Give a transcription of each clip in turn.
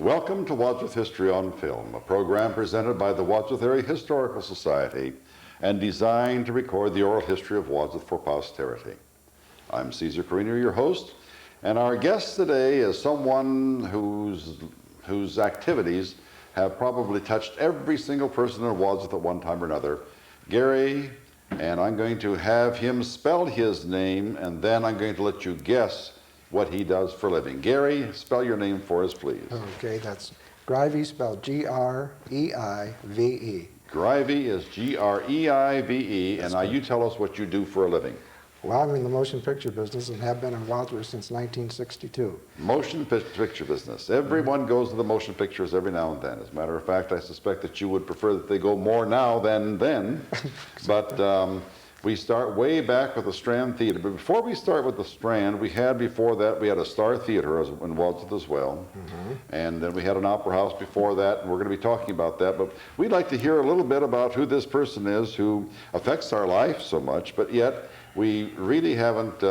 Welcome to Wadsworth History on Film, a program presented by the Wadsworth Area Historical Society and designed to record the oral history of Wadsworth for posterity. I'm Caesar Carino, your host, and our guest today is someone whose activities have probably touched every single person in Wadsworth at one time or another, Gary, and I'm going to have him spell his name, and then I'm going to let you guess what he does for a living. Gary, spell your name for us, please. Okay, that's Greive, spelled G-R-E-I-V-E. Greive is G-R-E-I-V-E, and now you tell us what you do for a living. Well, I'm in the motion picture business and have been in Wadsworth since 1962. Motion picture business. Everyone goes to the motion pictures every now and then. As a matter of fact, I suspect that you would prefer that they go more now than then. But we start way back with the Strand Theater. But before we start with the Strand, before that, we had a Star Theater in Wadsworth as well. And then we had an opera house before that, and we're going to be talking about that. But we'd like to hear a little bit about who this person is who affects our life so much, but yet we really haven't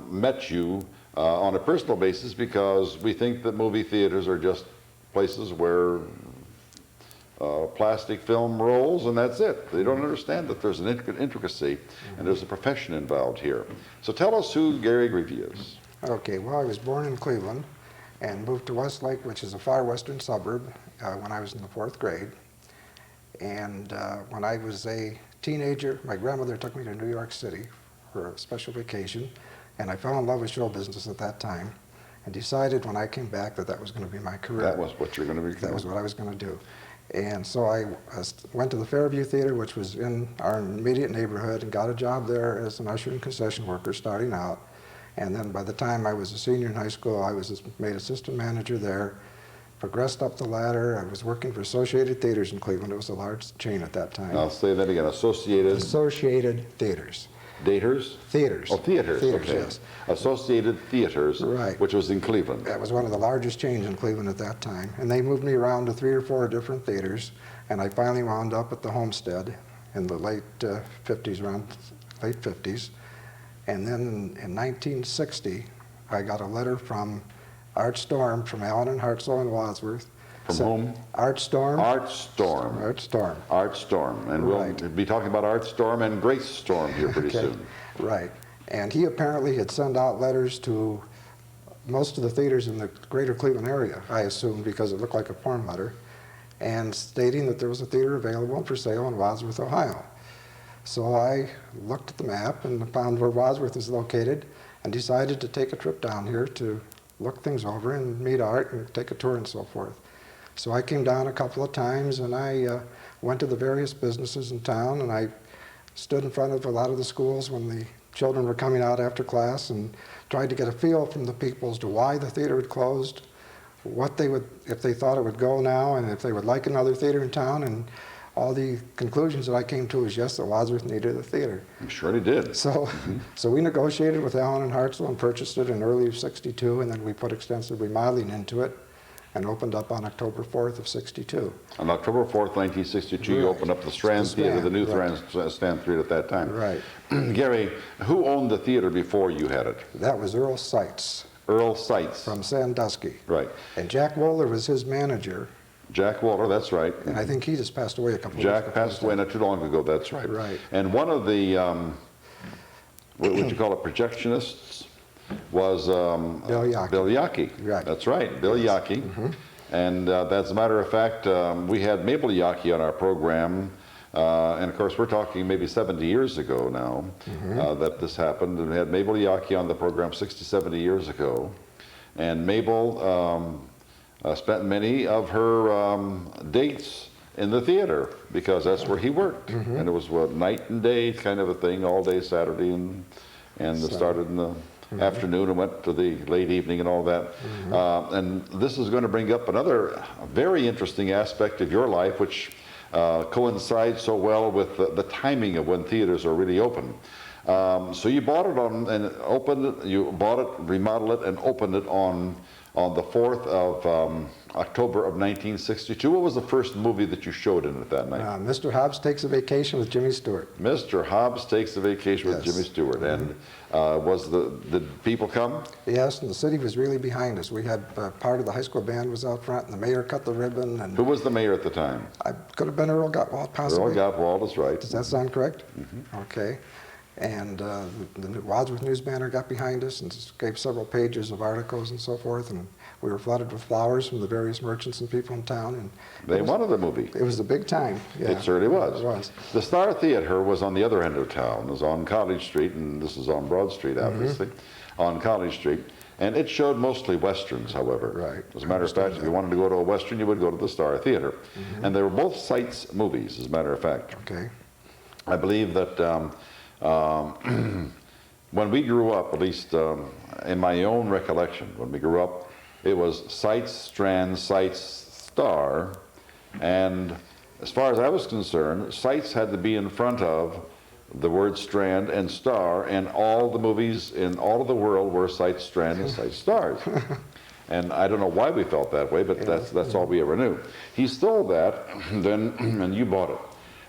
met you on a personal basis because we think that movie theaters are just places where plastic film rolls and that's it. They don't understand that there's an intricacy and there's a profession involved here. So tell us who Gary Greive is. Okay, well, I was born in Cleveland and moved to Westlake, which is a far western suburb, when I was in the 4th grade. And when I was a teenager, my grandmother took me to New York City for a special vacation, and I fell in love with show business at that time and decided when I came back that that was going to be my career. That was what you're going to be. That was what I was going to do. And so I went to the Fairview Theater, which was in our immediate neighborhood, and got a job there as an usher and concession worker starting out. And then by the time I was a senior in high school, I was made assistant manager there, progressed up the ladder. I was working for Associated Theaters in Cleveland. It was a large chain at that time. I'll say that again, Associated Theaters. Daters? Theaters. Oh, theaters, okay. Yes. Associated Theaters, right, which was in Cleveland. That was one of the largest chains in Cleveland at that time. And they moved me around to 3 or 4 different theaters, and I finally wound up at the Homestead in the late 50s, around late 50s. And then in 1960, I got a letter from Art Storm, from Allen and Hartzell in Wadsworth. From whom? Art Storm. Art Storm. Art Storm. Art Storm. And right. We'll be talking about Art Storm and Grace Storm here pretty soon. Right. And he apparently had sent out letters to most of the theaters in the greater Cleveland area, I assume, because it looked like a form letter, and stating that there was a theater available and for sale in Wadsworth, Ohio. So I looked at the map and found where Wadsworth is located and decided to take a trip down here to look things over and meet Art and take a tour and so forth. So I came down a couple of times, and I went to the various businesses in town, and I stood in front of a lot of the schools when the children were coming out after class and tried to get a feel from the people as to why the theater had closed, what they would, if they thought it would go now, and if they would like another theater in town. And all the conclusions that I came to was yes, that Wadsworth needed a theater. I'm sure he did. So, so we negotiated with Allen and Hartzell and purchased it in early '62, and then we put extensive remodeling into it and opened up on October 4th of '62. On October 4th, 1962, right. You opened up the Strand Theater, the new right. Strand Theater at that time. Right. Gary, who owned the theater before you had it? That was Earl Seitz. Earl Seitz. From Sandusky. Right. And Jack Wohler was his manager. Jack Wohler, that's right. And I think he just passed away a couple of years ago. Jack passed away not too long ago, that's right. Right. And one of the, what would you call it, projectionists? Was Bill Yockey. Bill Yockey. Right. That's right, Bill Yockey. And as a matter of fact, we had Mabel Yockey on our program, and of course we're talking maybe 70 years ago now that this happened. And we had Mabel Yockey on the program 60, 70 years ago. And Mabel spent many of her dates in the theater because that's where he worked. And it was what, night and day kind of a thing, all day Saturday, and it started in the afternoon and went to the late evening and all that. And this is going to bring up another very interesting aspect of your life, which coincides so well with the timing of when theaters are really open. So you bought it on and opened it. You bought it, remodeled it, and opened it on on the 4th of October of 1962. What was the first movie that you showed in it that night? Mr. Hobbs Takes a Vacation with Jimmy Stewart. Mr. Hobbs Takes a Vacation with Jimmy Stewart. And did people come? Yes, and the city was really behind us. We had part of the high school band was out front, and the mayor cut the ribbon. And Who was the mayor at the time? I could have been Earl Gottwald, possibly. Earl Gottwald is right. Does that sound correct? Okay. And the Wadsworth News Banner got behind us and gave several pages of articles and so forth, and we were flooded with flowers from the various merchants and people in town. And They wanted the movie. it was a big time. Yeah, It certainly was. It was. The Star Theater was on the other end of town. It was on College Street, and this is on Broad Street, obviously, on College Street. And it showed mostly Westerns, however. Right. As a matter of fact, if you wanted to go to a Western, you would go to the Star Theater. And they were both Sights movies, as a matter of fact. Okay. I believe that when we grew up, at least in my own recollection, when we grew up, it was Sights, Strand, Sights, Star, and as far as I was concerned, Sights had to be in front of the word Strand and Star, and all the movies in all of the world were Sights, Strand, and Sights, Stars. And I don't know why we felt that way, but that's all we ever knew. He stole that, then, and you bought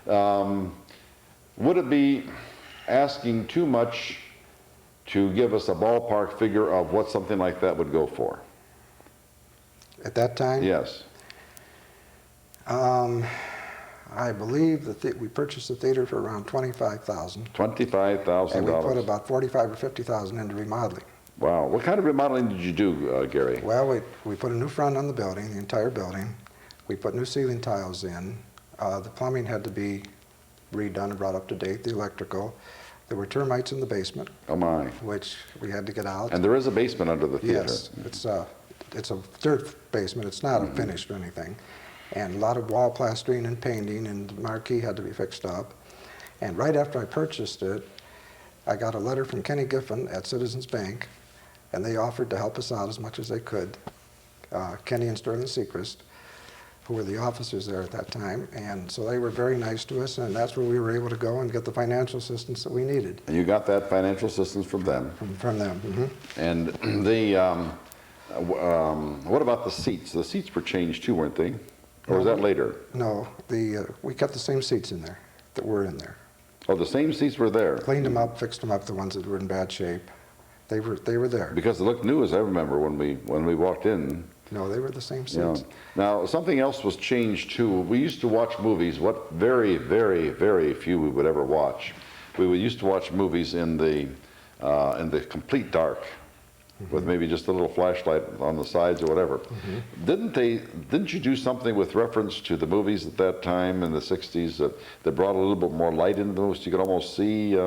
it. Would it be asking too much to give us a ballpark figure of what something like that would go for? At that time? Yes. I believe that we purchased the theater for around $25,000. $25,000. And we put about $45,000 or $50,000 into remodeling. Wow. What kind of remodeling did you do, Gary? Well, we put a new front on the building, the entire building. We put new ceiling tiles in. The plumbing had to be redone and brought up to date, the electrical. There were termites in the basement, Oh, my. which we had to get out. And there is a basement under the theater. Yes, it's a dirt basement. It's not a finished or anything. And a lot of wall plastering and painting, and the marquee had to be fixed up. And right after I purchased it, I got a letter from Kenny Giffen at Citizens Bank, and they offered to help us out as much as they could. Kenny and Sterling Sechrist, who were the officers there at that time, and so they were very nice to us, and that's where we were able to go and get the financial assistance that we needed. And you got that financial assistance from them. From them. And what about the seats? The seats were changed too, weren't they? Or was that later? No, we kept the same seats in there that were in there. Oh, the same seats were there? Cleaned them up, fixed them up, the ones that were in bad shape. They were there. Because they looked new, as I remember, when we walked in. No, they were the same You know. seats. Now, something else was changed too. We used to watch movies, what very, very, very few we would ever watch. We used to watch movies in the complete dark, with maybe just a little flashlight on the sides or whatever. Didn't you do something with reference to the movies at that time in the 60s that brought a little bit more light into those? You could almost see.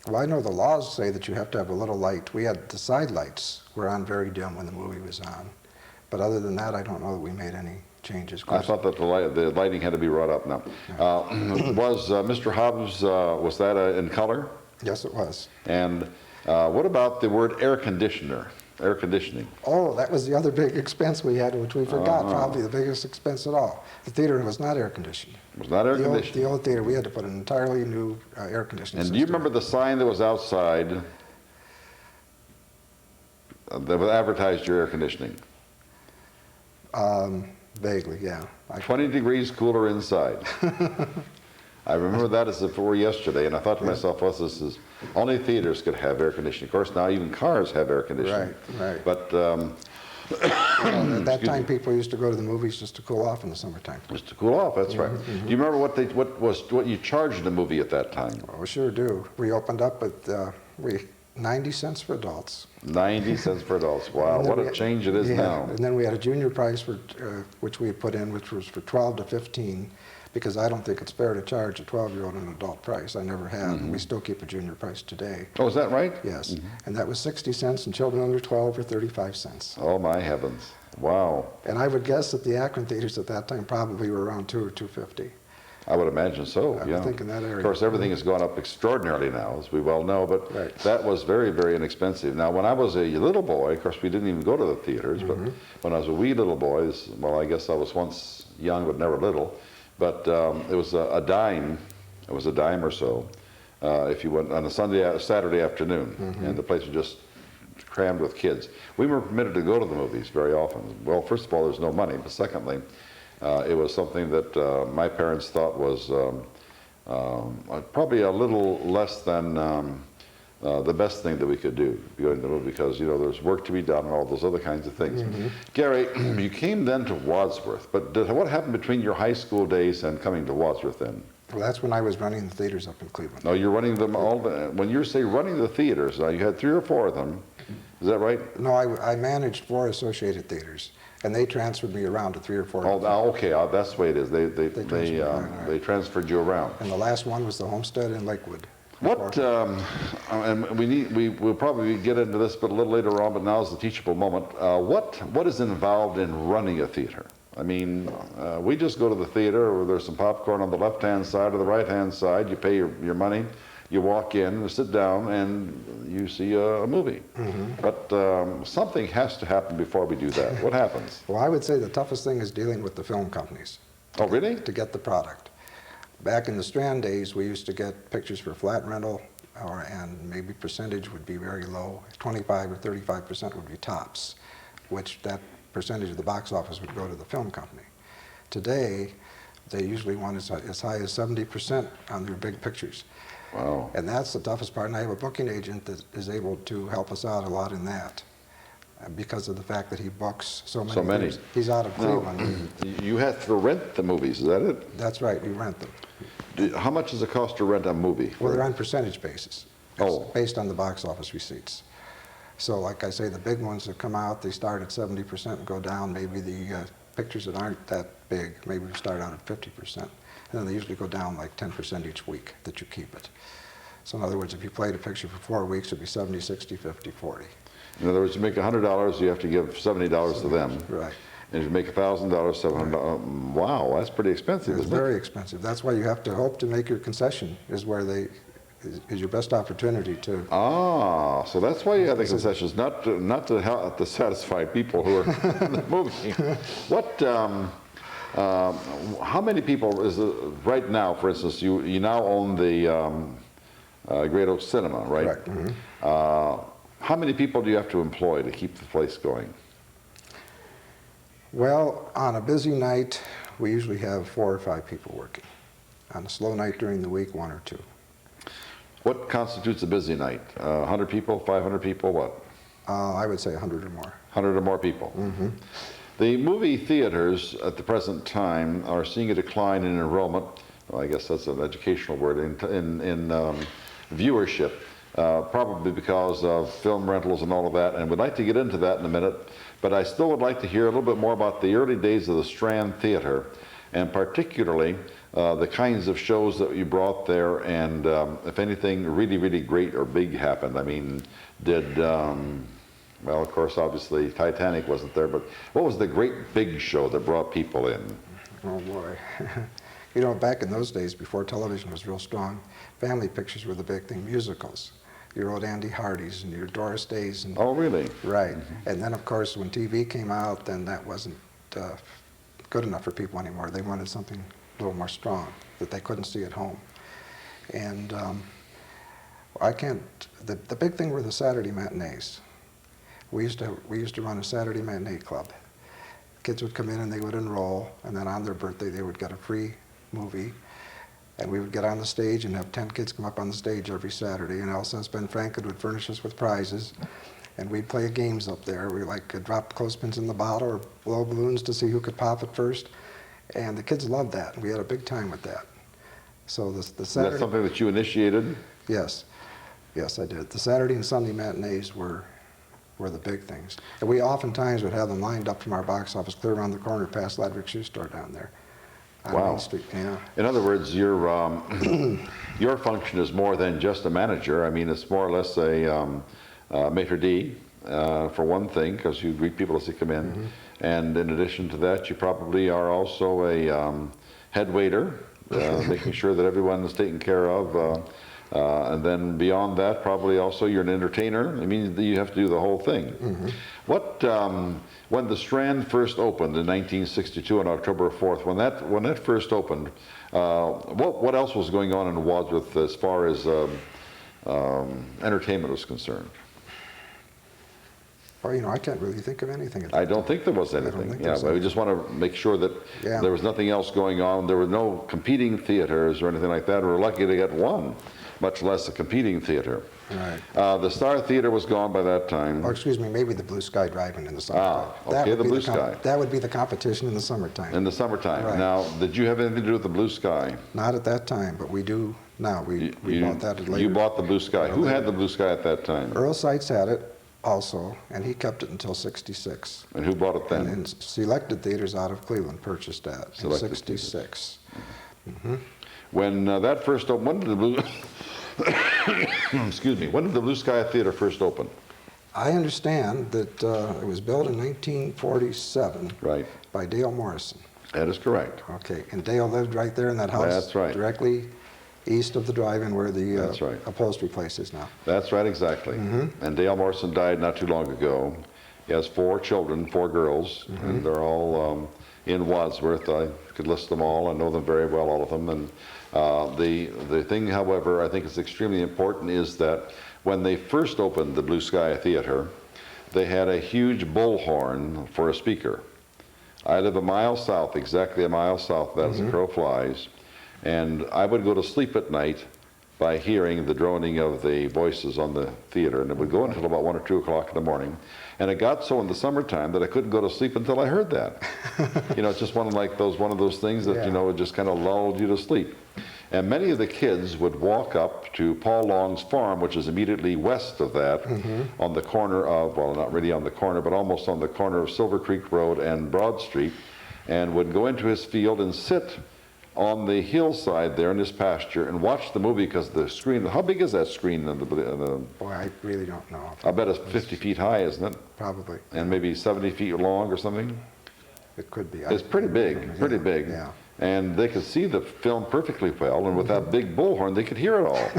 Well, I know the laws say that you have to have a little light. We had the side lights were on very dim when the movie was on. But other than that, I don't know that we made any changes. I thought that the lighting had to be wrought up now. Was Mr. Hobbs, was that in color? Yes, it was. And what about the word air conditioning? Oh, that was the other big expense we had, which we forgot, probably the biggest expense at all. The theater was not air conditioned. It was not air conditioned? The old theater, we had to put an entirely new air conditioning system. And do you remember the sign that was outside that advertised your air conditioning? Vaguely, yeah. 20 degrees cooler inside. I remember that as if it were yesterday, and I thought to myself, well, this is only theaters could have air conditioning. Of course, now even cars have air conditioning. Right. But At that time, people used to go to the movies just to cool off in the summertime. just to cool off, that's right. Do you remember what you charged a movie at that time? Oh, sure do. We opened up at 90 cents for adults. 90 cents for adults. Wow, And then what a change it is now. And then we had a junior price for which we had put in, which was for 12 to 15, because I don't think it's fair to charge a 12-year-old an adult price. I never have, and we still keep a junior price today. Oh, is that right? Yes, and that was 60 cents, and children under 12 were 35 cents. Oh, my heavens. Wow. And I would guess that the Akron theaters at that time probably were around $2 or $2.50. I would imagine so, I yeah. would think in that area. Of course, everything has gone up extraordinarily now, as we well know, but Right. that was very, very inexpensive. Now, when I was a little boy, of course, we didn't even go to the theaters, but when I was a wee little boy, well, I guess I was once young but never little, but it was a dime. It was a dime or so if you went on a Saturday afternoon, and the place was just crammed with kids. We weren't permitted to go to the movies very often. Well, first of all, there's no money, but secondly, it was something that my parents thought was probably a little less than the best thing that we could do, going to the movie, because there's work to be done and all those other kinds of things. Gary, you came then to Wadsworth, but what happened between your high school days and coming to Wadsworth then? Well, that's when I was running the theaters up in Cleveland. No, you're running them all. When you say running the theaters, you had 3 or 4 of them. Is that right? No, I managed 4 associated theaters, and they transferred me around to 3 or 4. Oh, okay. That's the way it is. They transferred you around. And the last one was the Homestead in Lakewood. What? And we'll probably get into this, but a little later on. But now is the teachable moment. What is involved in running a theater? I mean, we just go to the theater where there's some popcorn on the left-hand side or the right-hand side. You pay your money, you walk in, you sit down, and you see a movie. But something has to happen before we do that. What happens? Well, I would say the toughest thing is dealing with the film companies. Oh, really? To get the product. Back in the Strand days, we used to get pictures for flat rental, and maybe percentage would be very low. 25 or 35% would be tops, which that percentage of the box office would go to the film company. Today, they usually want as high as 70% on their big pictures. Wow. And that's the toughest part, and I have a booking agent that is able to help us out a lot in that because of the fact that he books so many. So many. Things. He's out of Cleveland. You have to rent the movies, is that it? That's right, we rent them. How much does it cost to rent a movie? Well, they're on percentage basis. It's Oh. based on the box office receipts. So like I say, the big ones that come out, they start at 70% and go down. Maybe the pictures that aren't that big, maybe we start out at 50%. And then they usually go down like 10% each week that you keep it. So in other words, if you played a picture for 4 weeks, it'd be 70, 60, 50, 40. In other words, you make $100, you have to give $70 to them. Right. And if you make $1,000, $700. Wow, that's pretty expensive, It's isn't it? very expensive. That's why you have to hope to make your concession is your best opportunity to. Ah, so that's why you have the concessions, not to satisfy people who are in the movie. What? How many people is it right now? For instance, you now own the Great Oak Cinema, right? Right. How many people do you have to employ to keep the place going? Well, on a busy night, we usually have 4 or 5 people working. On a slow night during the week, 1 or 2. What constitutes a busy night? 100 people, 500 people, what? I would say 100 or more. 100 or more people. The movie theaters at the present time are seeing a decline in enrollment. Well, I guess that's an educational word, in viewership, probably because of film rentals and all of that. And we'd like to get into that in a minute, but I still would like to hear a little bit more about the early days of the Strand Theater, and particularly the kinds of shows that you brought there, and if anything really, really great or big happened. I mean, well, of course, obviously Titanic wasn't there, but what was the great big show that brought people in? Oh boy. You know, back in those days, before television was real strong, family pictures were the big thing, musicals. Your old Andy Hardy's and your Doris Days. And, oh, really? Right. And then, of course, when TV came out, then that wasn't good enough for people anymore. They wanted something a little more strong that they couldn't see at home. And the big thing were the Saturday matinees. We used to run a Saturday matinee club. Kids would come in and they would enroll, and then on their birthday they would get a free movie. And we would get on the stage and have 10 kids come up on the stage every Saturday, and Elsa's Ben Franklin would furnish us with prizes. And we'd play games up there. We could drop clothespins in the bottle or blow balloons to see who could pop it first. And the kids loved that. We had a big time with that. So the Saturday... Is that something that you initiated? Yes. Yes, I did. The Saturday and Sunday matinees were the big things. And we oftentimes would have them lined up from our box office clear around the corner past Ladrick Shoe Store down there. On Wow. Main Street. Yeah. In other words, your function is more than just a manager. I mean, it's more or less a maitre d', for one thing, because you greet people as they come in. And in addition to that, you probably are also a head waiter, making sure that everyone is taken care of. And then beyond that, probably also you're an entertainer. I mean, you have to do the whole thing. What, when the Strand first opened in 1962 on October 4th, when that first opened, what else was going on in Wadsworth as far as entertainment was concerned? Well, you know, I can't really think of anything. I don't think there was anything. think Yeah, there's but we just want to make sure that Yeah. there was nothing else going on. There were no competing theaters or anything like that. We're lucky to get one, much less a competing theater. Right. The Star Theater was gone by that time. Or excuse me, maybe the Blue Sky Drive-In in the summertime. okay, would the be Blue Sky. That would be the competition in the summertime. In the summertime. Right. Now, did you have anything to do with the Blue Sky? Not at that time, but we do now. We bought that later. You bought the Blue Sky. Who had the Blue Sky at that time? Earl Seitz had it also, and he kept it until '66. And who bought it then? And Selected Theaters out of Cleveland purchased that in Selected '66. When that first opened, when did the Blue... Excuse me. When did the Blue Sky Theater first open? I understand that it was built in 1947 Right. by Dale Morrison. That is correct. Okay, and Dale lived right there in that house. That's right. Directly east of the drive-in where the That's right. upholstery place is now. That's right, exactly. And Dale Morrison died not too long ago. He has 4 children, 4 girls, and they're all in Wadsworth. I could list them all. I know them very well, all of them. And the thing, however, I think is extremely important is that when they first opened the Blue Sky Theater, they had a huge bullhorn for a speaker. I live a mile south, exactly a mile south, as the crow flies, and I would go to sleep at night by hearing the droning of the voices on the theater, and it would go until about 1 or 2 o'clock in the morning. And it got so in the summertime that I couldn't go to sleep until I heard that. You know, it's just one of those things that, you know, it just kind of lulled you to sleep. And many of the kids would walk up to Paul Long's farm, which is immediately west of that, on the corner of, well, not really on the corner, but almost on the corner of Silver Creek Road and Broad Street, and would go into his field and sit on the hillside there in his pasture and watch the movie because the screen, how big is that screen? Boy, I really don't know. I bet it's 50 feet high, isn't it? Probably. And maybe 70 feet long or something? It could be. It's pretty big, pretty big. Yeah. And they could see the film perfectly well, and with that big bullhorn, they could hear it all.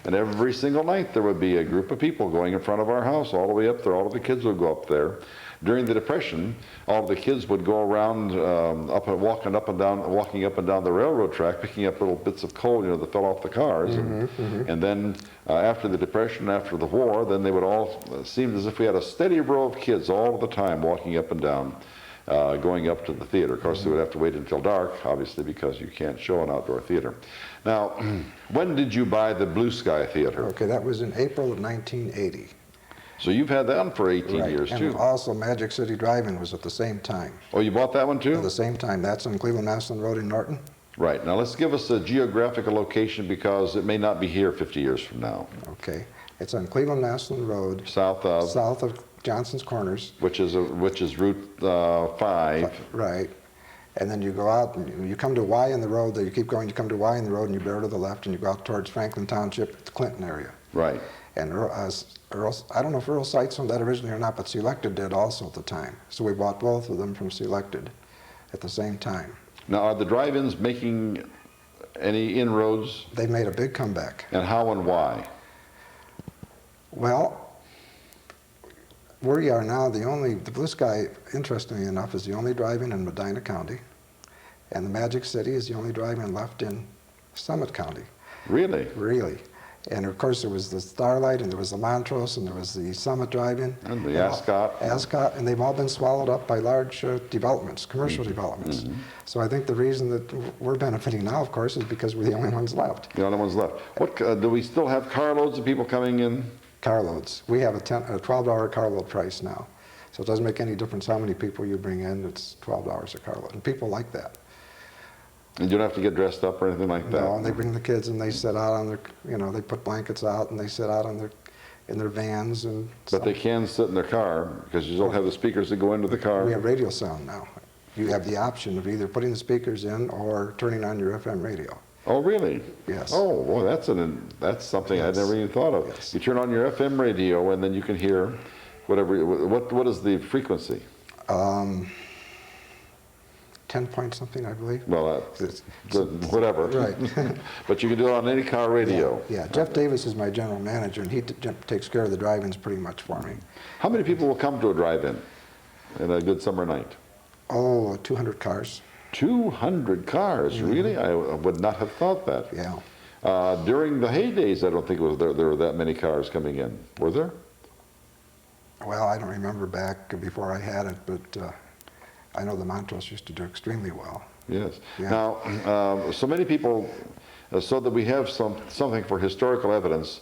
And every single night, there would be a group of people going in front of our house, all the way up there. All of the kids would go up there. During the Depression, all of the kids would go around, walking up and down the railroad track, picking up little bits of coal, you know, that fell off the cars. And then after the Depression, after the war, then they would all, it seemed as if we had a steady row of kids all the time walking up and down. Going up to the theater. Of course, they would have to wait until dark, obviously, because you can't show an outdoor theater. Now, when did you buy the Blue Sky Theater? Okay, that was in April of 1980. So you've had that one for 18 years, and too. also Magic City Drive-In was at the same time. Oh, you bought that one, too? At the same time. That's on Cleveland Massillon Road in Norton. Right. Now, let's give us a geographical location because it may not be here 50 years from now. Okay. It's on Cleveland Massillon Road. South of Johnson's Corners. Which is Route 5. Right. And then you go out, and you come to Y in the road, you keep going, you come to Y in the road, and you bear to the left, and you go out towards Franklin Township, the Clinton area. Right. And Earl, I don't know if Earl Seitz owned that originally or not, but Selected did also at the time. So we bought both of them from Selected at the same time. Now, are the drive-ins making any inroads? They made a big comeback. And how and why? Well, where we are now, the Blue Sky, interestingly enough, is the only drive-in in Medina County, and the Magic City is the only drive-in left in Summit County. Really? Really. And of course, there was the Starlight, and there was the Montrose, and there was the Summit Drive-In. And the Ascot. Ascot, and they've all been swallowed up by large developments, commercial developments. So I think the reason that we're benefiting now, of course, is because we're the only ones left. The only ones left. What do we still have carloads of people coming in? Carloads. We have a $12 carload price now. So it doesn't make any difference how many people you bring in, it's $12 a carload. And people like that. And you don't have to get dressed up or anything like that? No, and they bring the kids and they sit out on their, you know, they put blankets out and they sit out on in their vans and But they can sit in their car because you don't have the speakers that go into the car? We have radio sound now. You have the option of either putting the speakers in or turning on your FM radio. Oh, really? Yes. Oh, boy, that's something Yes. I'd never even thought of. Yes. You turn on your FM radio and then you can hear whatever. What is the frequency? 10 point something, I believe. Well, whatever. Right. But you can do it on any car radio. Yeah. Jeff Davis is my general manager, and he takes care of the drive-ins pretty much for me. How many people will come to a drive-in in a good summer night? Oh, 200 cars. 200 cars, really? I would not have thought that. Yeah. During the heydays, I don't think there were that many cars coming in. Were there? Well, I don't remember back before I had it, but I know the Montrose used to do extremely well. Yes. Yeah. Now, so many people, so that we have something for historical evidence,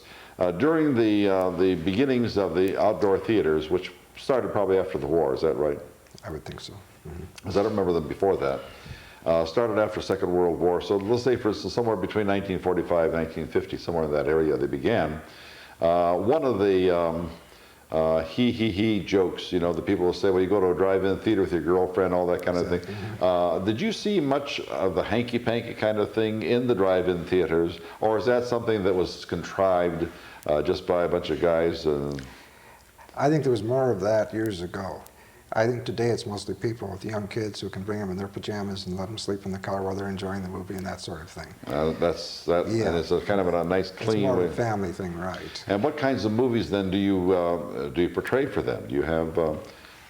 during the beginnings of the outdoor theaters, which started probably after the war, is that right? I would think so. Because I don't remember them before that. Started after Second World War, so let's say for instance somewhere between 1945 and 1950, somewhere in that area they began. One of the he jokes, you know, the people will say, well, you go to a drive-in theater with your girlfriend, all that kind of thing. Did you see much of the hanky-panky kind of thing in the drive-in theaters, or is that something that was contrived just by a bunch of guys? I think there was more of that years ago. I think today it's mostly people with young kids who can bring them in their pajamas and let them sleep in the car while they're enjoying the movie and that sort of thing. Yeah. And it's a kind of a nice, clean It's more way. of a family thing, right? And what kinds of movies then do you portray for them? Do you have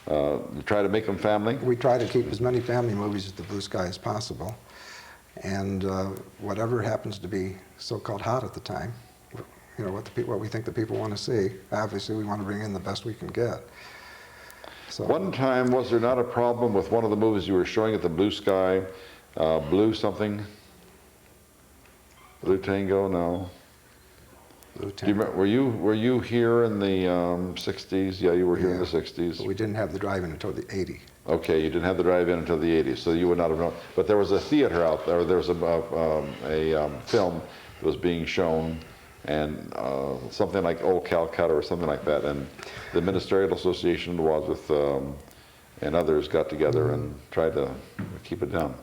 you try to make them family? We try to keep as many family movies at the Blue Sky as possible, and whatever happens to be so-called hot at the time, you know, what we think the people want to see. Obviously, we want to bring in the best we can get. So, One time, was there not a problem with one of the movies you were showing at the Blue Sky, Blue something? Blue Tango? No. Blue Do you remember, were you here in the 60s? Yeah, you were here in the 60s. But we didn't have the drive-in until the 80s. Okay, you didn't have the drive-in until the 80s, so you would not have known. But there was a theater out there. There was a film that was being shown, and something like Old Calcutta or something like that. And the Ministerial Association of Wadsworth and others got together and tried to keep it down.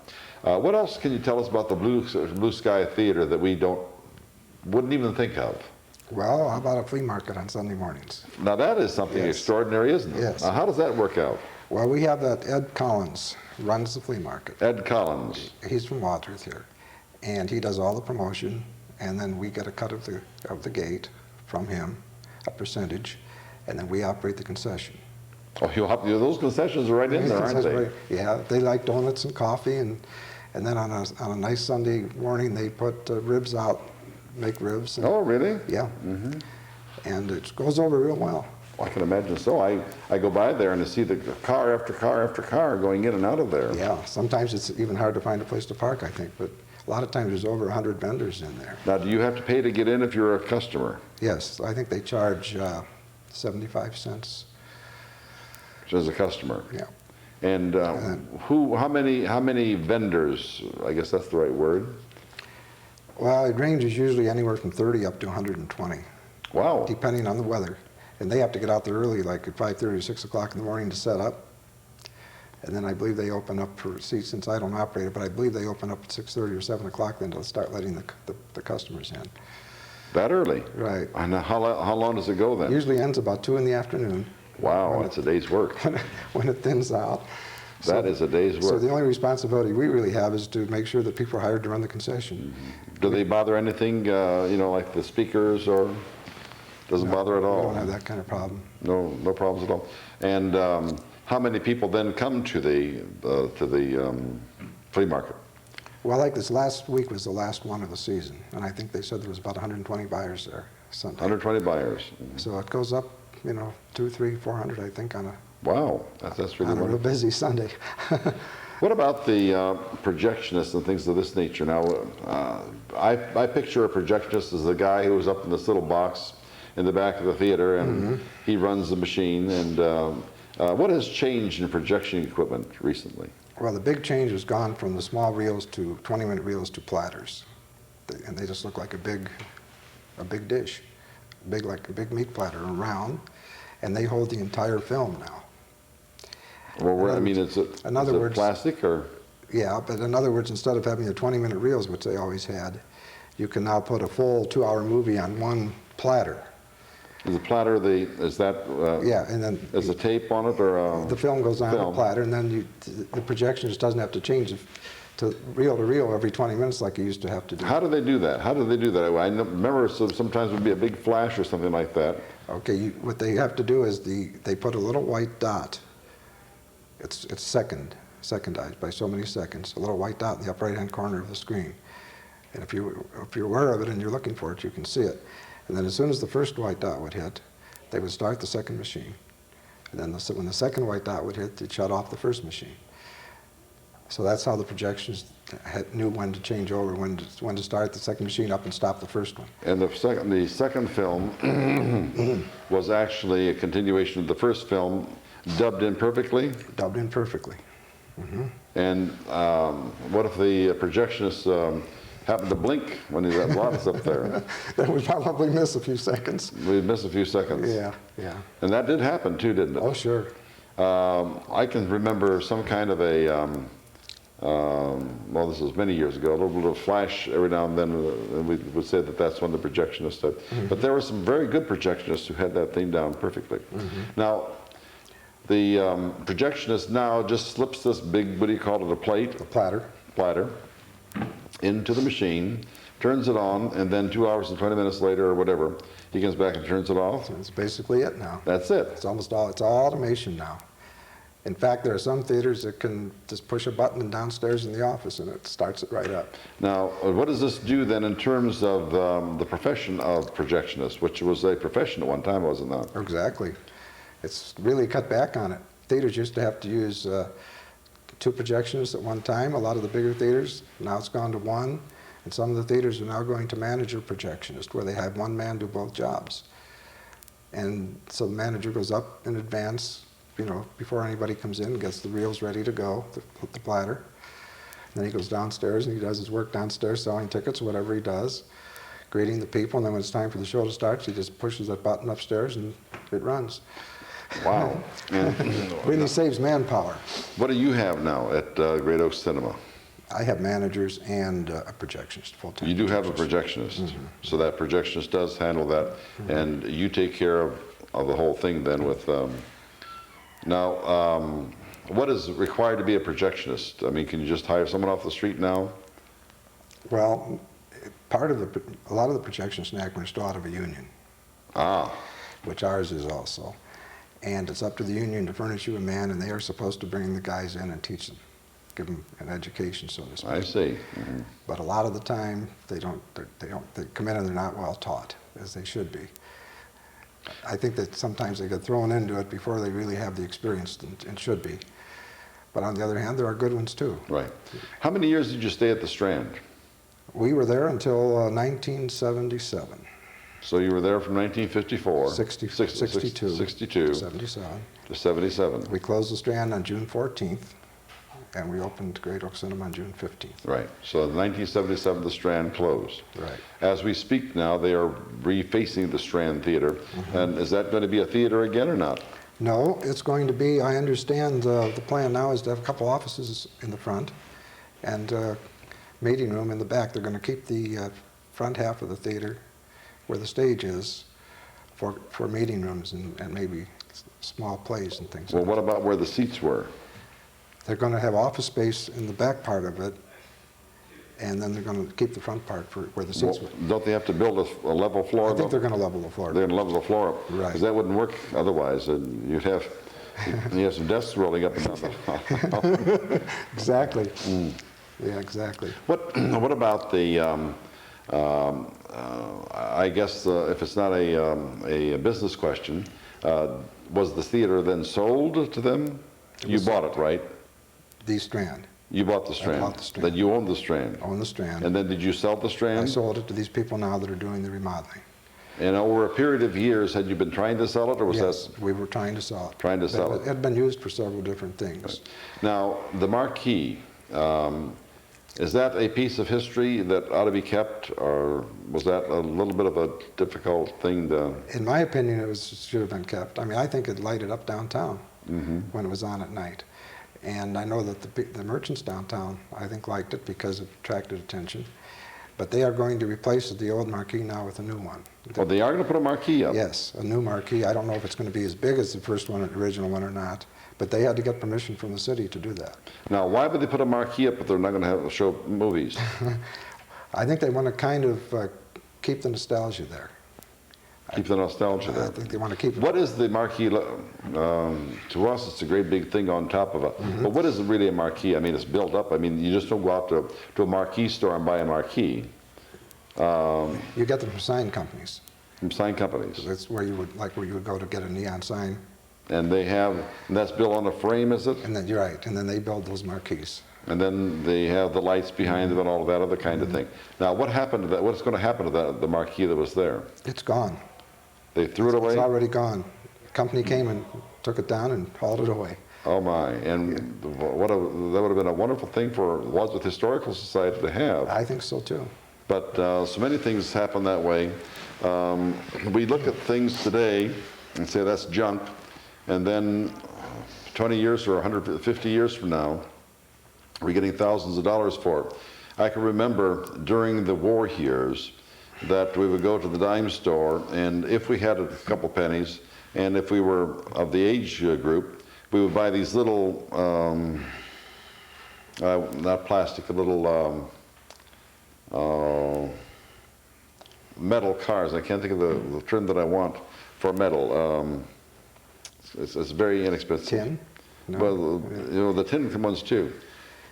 What else can you tell us about the Blue Sky Theater that we wouldn't even think of? Well, how about a flea market on Sunday mornings? Now that is something extraordinary, isn't it? Yes. Now, how does that work out? Well, we have that Ed Collins runs the flea market. Ed Collins. He's from Wadsworth here, and he does all the promotion, and then we get a cut of the gate from him, a percentage, and then we operate the concession. Oh, those concessions are right in there, aren't they? Yeah, they like donuts and coffee, and then on a nice Sunday morning they put ribs out, make ribs. And, Oh, really? yeah. And it goes over real well. Well, I can imagine so. I go by there and I see the car after car after car going in and out of there. Yeah, sometimes it's even hard to find a place to park, I think, but a lot of times there's over 100 vendors in there. Now, do you have to pay to get in if you're a customer? Yes, I think they charge 75 cents. As a customer? Yeah. And how many vendors, I guess that's the right word? Well, it ranges usually anywhere from 30 up to 120. Wow. Depending on the weather. And they have to get out there early, like at 5:30 or 6 o'clock in the morning to set up. And then I believe they open up for seats, since I don't operate it, but I believe they open up at 6:30 or 7 o'clock then to start letting the customers in. That early? Right. And how long does it go then? Usually ends about 2 in the afternoon. Wow, that's a day's work. When it thins out. That is a day's work. So the only responsibility we really have is to make sure that people are hired to run the concession. Do they bother anything, like the speakers, or doesn't bother at all? We don't have that kind of problem. No problems at all. And how many people then come to the flea market? Well, like this last week was the last one of the season, and I think they said there was about 120 buyers there Sunday. 120 buyers. So it goes up, 200, 300, 400, I think, on a Wow, that's really on a real wonderful. busy Sunday. What about the projectionists and things of this nature? Now, I picture a projectionist as the guy who was up in this little box in the back of the theater, and he runs the machine. And what has changed in projection equipment recently? Well, the big change has gone from the small reels to 20-minute reels to platters, and they just look like a big dish, like a big meat platter, round, and they hold the entire film now. Well, I mean, is it plastic or? Yeah, but in other words, instead of having the 20-minute reels, which they always had, you can now put a full 2-hour movie on one platter. Is the platter yeah, and then is the tape on it, or the film goes on the platter, and then the projection just doesn't have to change to reel every 20 minutes like you used to have to do. How do they do that? I remember sometimes it would be a big flash or something like that. Okay, what they have to do is they put a little white dot. It's secondized by so many seconds. A little white dot in the upper right-hand corner of the screen, and if you're aware of it and you're looking for it, you can see it. And then as soon as the first white dot would hit, they would start the second machine, And then when the second white dot would hit, it'd shut off the first machine. So that's how the projections knew when to change over, when to start the second machine up and stop the first one. And the second film was actually a continuation of the first film, dubbed in perfectly? Dubbed in perfectly. And what if the projectionist happened to blink when he that blot's up there? Then we'd probably miss a few seconds. We'd miss a few seconds. Yeah, yeah. And that did happen too, didn't it? Oh, sure. I can remember some kind of a, well, this was many years ago, a little bit of flash every now and then, and we would say that that's when the projectionist did. But there were some very good projectionists who had that thing down perfectly. Now, the projectionist now just slips this big, what do you call it, a plate? A platter. Platter into the machine, turns it on, and then 2 hours and 20 minutes later or whatever, he comes back and turns it off. That's basically it now. That's it. It's almost all, it's all automation now. In fact, there are some theaters that can just push a button and downstairs in the office and it starts it right up. Now, what does this do then in terms of the profession of projectionist, which was a profession at one time, wasn't it? Exactly. It's really cut back on it. Theaters used to have to use 2 projectionists at one time. A lot of the bigger theaters, now it's gone to 1. And some of the theaters are now going to manager projectionist, where they have one man do both jobs. And so the manager goes up in advance, you know, before anybody comes in, gets the reels ready to go, the platter. Then he goes downstairs and he does his work downstairs, selling tickets, whatever he does, greeting the people. And then when it's time for the show to start, he just pushes that button upstairs and it runs. Wow. And Really saves manpower. what do you have now at Great Oaks Cinema? I have managers and a projectionist, full-time. You do have a projectionist. So that projectionist does handle that. And you take care of the whole thing then with... Now, what is required to be a projectionist? I mean, can you just hire someone off the street now? Well, a lot of the projectionists in Akron are still out of a union. Ah. Which ours is also. And it's up to the union to furnish you a man, and they are supposed to bring the guys in and teach them, give them an education, so to speak. I see. But a lot of the time, they come in and they're not well taught, as they should be. I think that sometimes they get thrown into it before they really have the experience and should be. But on the other hand, there are good ones too. Right. How many years did you stay at the Strand? We were there until 1977. So you were there from 1954. 62. 62. To 77. To 77. We closed the Strand on June 14th, and we opened Great Oaks Cinema on June 15th. Right. So in 1977, the Strand closed. Right. As we speak now, they are refacing the Strand Theater. And is that going to be a theater again or not? No, it's going to be, I understand, the plan now is to have a couple offices in the front and a meeting room in the back. They're going to keep the front half of the theater where the stage is for meeting rooms and maybe small plays and things Well, like what that. about where the seats were? They're going to have office space in the back part of it, and then they're going to keep the front part for where the seats Well, were. don't they have to build a level floor? I think they're going to level the floor. They're going to level the floor up. Right. Because that wouldn't work otherwise. You'd have some desks rolling up and down. Exactly. Yeah, exactly. What about the, I guess if it's not a business question, was the theater then sold to them? You bought it, right? The Strand. You bought the Strand. I bought the Strand. Then you owned the Strand. Own the Strand. And then did you sell the Strand? I sold it to these people now that are doing the remodeling. And over a period of years, had you been trying to sell it, or was Yes, that? we were trying to sell it. Trying to sell it. It had been used for several different things. Now, the marquee, is that a piece of history that ought to be kept, or was that a little bit of a difficult thing to? In my opinion, it should have been kept. I mean, I think it lighted up downtown when it was on at night. And I know that the merchants downtown, I think, liked it because it attracted attention. But they are going to replace the old marquee now with a new one. Well, they are going to put a marquee up. Yes, a new marquee. I don't know if it's going to be as big as the first one, the original one, or not. But they had to get permission from the city to do that. Now, why would they put a marquee up if they're not going to have show movies? I think they want to kind of keep the nostalgia there. Keep the nostalgia I there. think they want to keep it. What is the marquee? To us, it's a great big thing on top of it. But what is really a marquee? I mean, it's built up. I mean, you just don't go out to a marquee store and buy a marquee. You get them from sign companies. From sign companies. That's where you would go to get a neon sign. And that's built on a frame, is it? And then, you're right, and then they build those marquees. And then they have the lights behind them and all of that other kind of thing. Now, what happened to that? What's going to happen to the marquee that was there? It's gone. They threw it away? It's already gone. The company came and took it down and hauled it away. Oh my! And that would have been a wonderful thing for Wadsworth Historical Society to have. I think so too. But so many things happen that way. We look at things today and say that's junk, and then 20 years or 150 years from now, we're getting thousands of dollars for it. I can remember during the war years that we would go to the dime store, and if we had a couple pennies, and if we were of the age group, we would buy these little, not plastic, little metal cars. I can't think of the term that I want for metal. It's very inexpensive. Tin? No. Well, the tin ones too.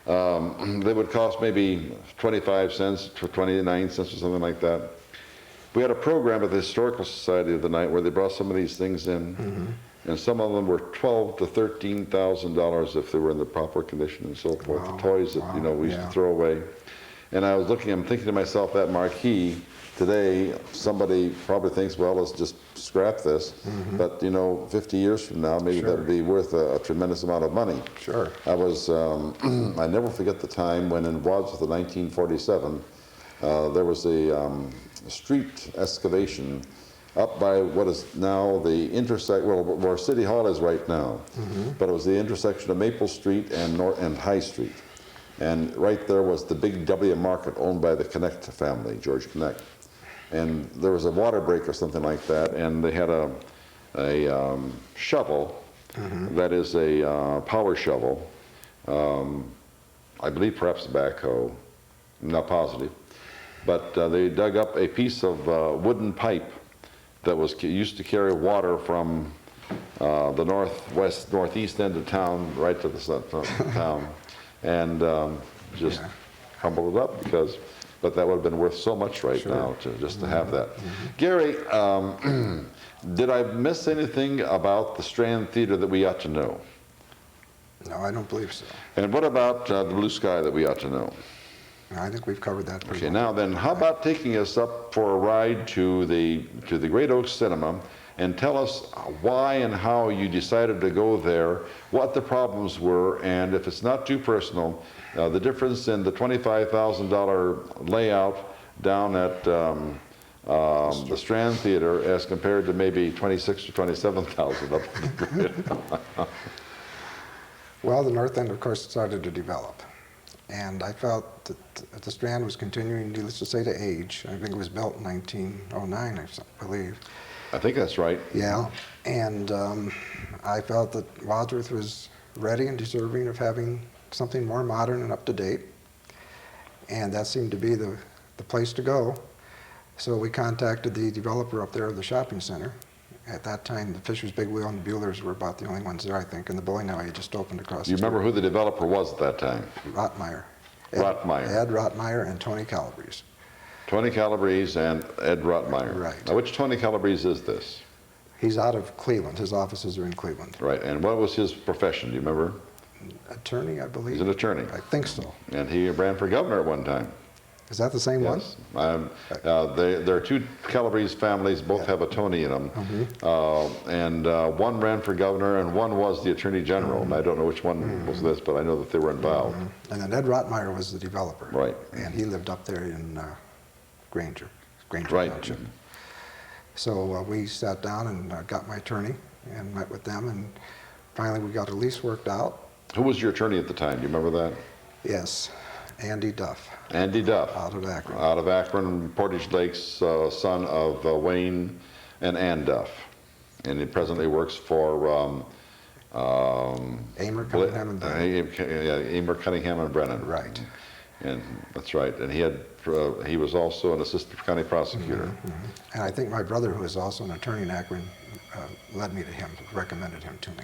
They would cost maybe 25 cents to 29 cents or something like that. We had a program at the Historical Society of the night where they brought some of these things in, and some of them were $12,000 to $13,000 if they were in the proper condition and so forth. Wow. The toys that we used to throw away. And I'm thinking to myself, that marquee today, somebody probably thinks, well, let's just scrap this. But 50 years from now, maybe that would be worth a tremendous amount of money. Sure. I never forget the time when in Wadsworth in 1947, there was a street excavation up by what is now the where City Hall is right now. But it was the intersection of Maple Street and High Street. And right there was the big W Market owned by the Connect family, George Connect. And there was a water break or something like that, and they had a shovel that is a power shovel. I believe perhaps a backhoe, I'm not positive. But they dug up a piece of wooden pipe that was used to carry water from the northeast end of town right to the town, and just humbled it up but that would have been worth so much now to have that. Gary, did I miss anything about the Strand Theater that we ought to know? No, I don't believe so. And what about the Blue Sky that we ought to know? I think we've covered that pretty Okay, well. now then, how about taking us up for a ride to the Great Oaks Cinema and tell us why and how you decided to go there, what the problems were, and if it's not too personal, the difference in the $25,000 layout down at the Strand Theater as compared to maybe $26,000 or $27,000 up at the Well, the north end, of course, started to develop. And I felt that the Strand was continuing, needless to say, to age. I think it was built in 1909, I believe. I think that's right. Yeah, and I felt that Wadsworth was ready and deserving of having something more modern and up-to-date. And that seemed to be the place to go. So we contacted the developer up there of the shopping center. At that time, the Fisher's Big Wheel and the Buellers were about the only ones there, I think, and the bowling alley had just opened across the You street. remember who the developer was at that time? Rottmeyer. Rottmeyer. Ed Rottmeyer and Tony Calabrese. Tony Calabrese and Ed Rottmeyer. Right. Now, which Tony Calabrese is this? He's out of Cleveland. His offices are in Cleveland. Right, and what was his profession, do you remember? Attorney, I believe. He's an attorney. I think so. And he ran for governor at one time. Is that the same one? Yes. There are two Calabrese families, both have a Tony in them. And one ran for governor and one was the attorney general. And I don't know which one was this, but I know that they were involved. And then Ed Rottmeyer was the developer. Right. And he lived up there in Granger Right. Township. So we sat down and got my attorney and met with them, and finally we got a lease worked out. Who was your attorney at the time? Do you remember that? Yes, Andy Duff. Andy Duff. Out of Akron. Out of Akron, Portage Lakes, son of Wayne and Ann Duff. And he presently works for Amer, Cunningham, and Brennan. Amer, Cunningham, and Brennan. Right. And that's right. And he was also an assistant county prosecutor. And I think my brother, who is also an attorney in Akron, led me to him, recommended him to me.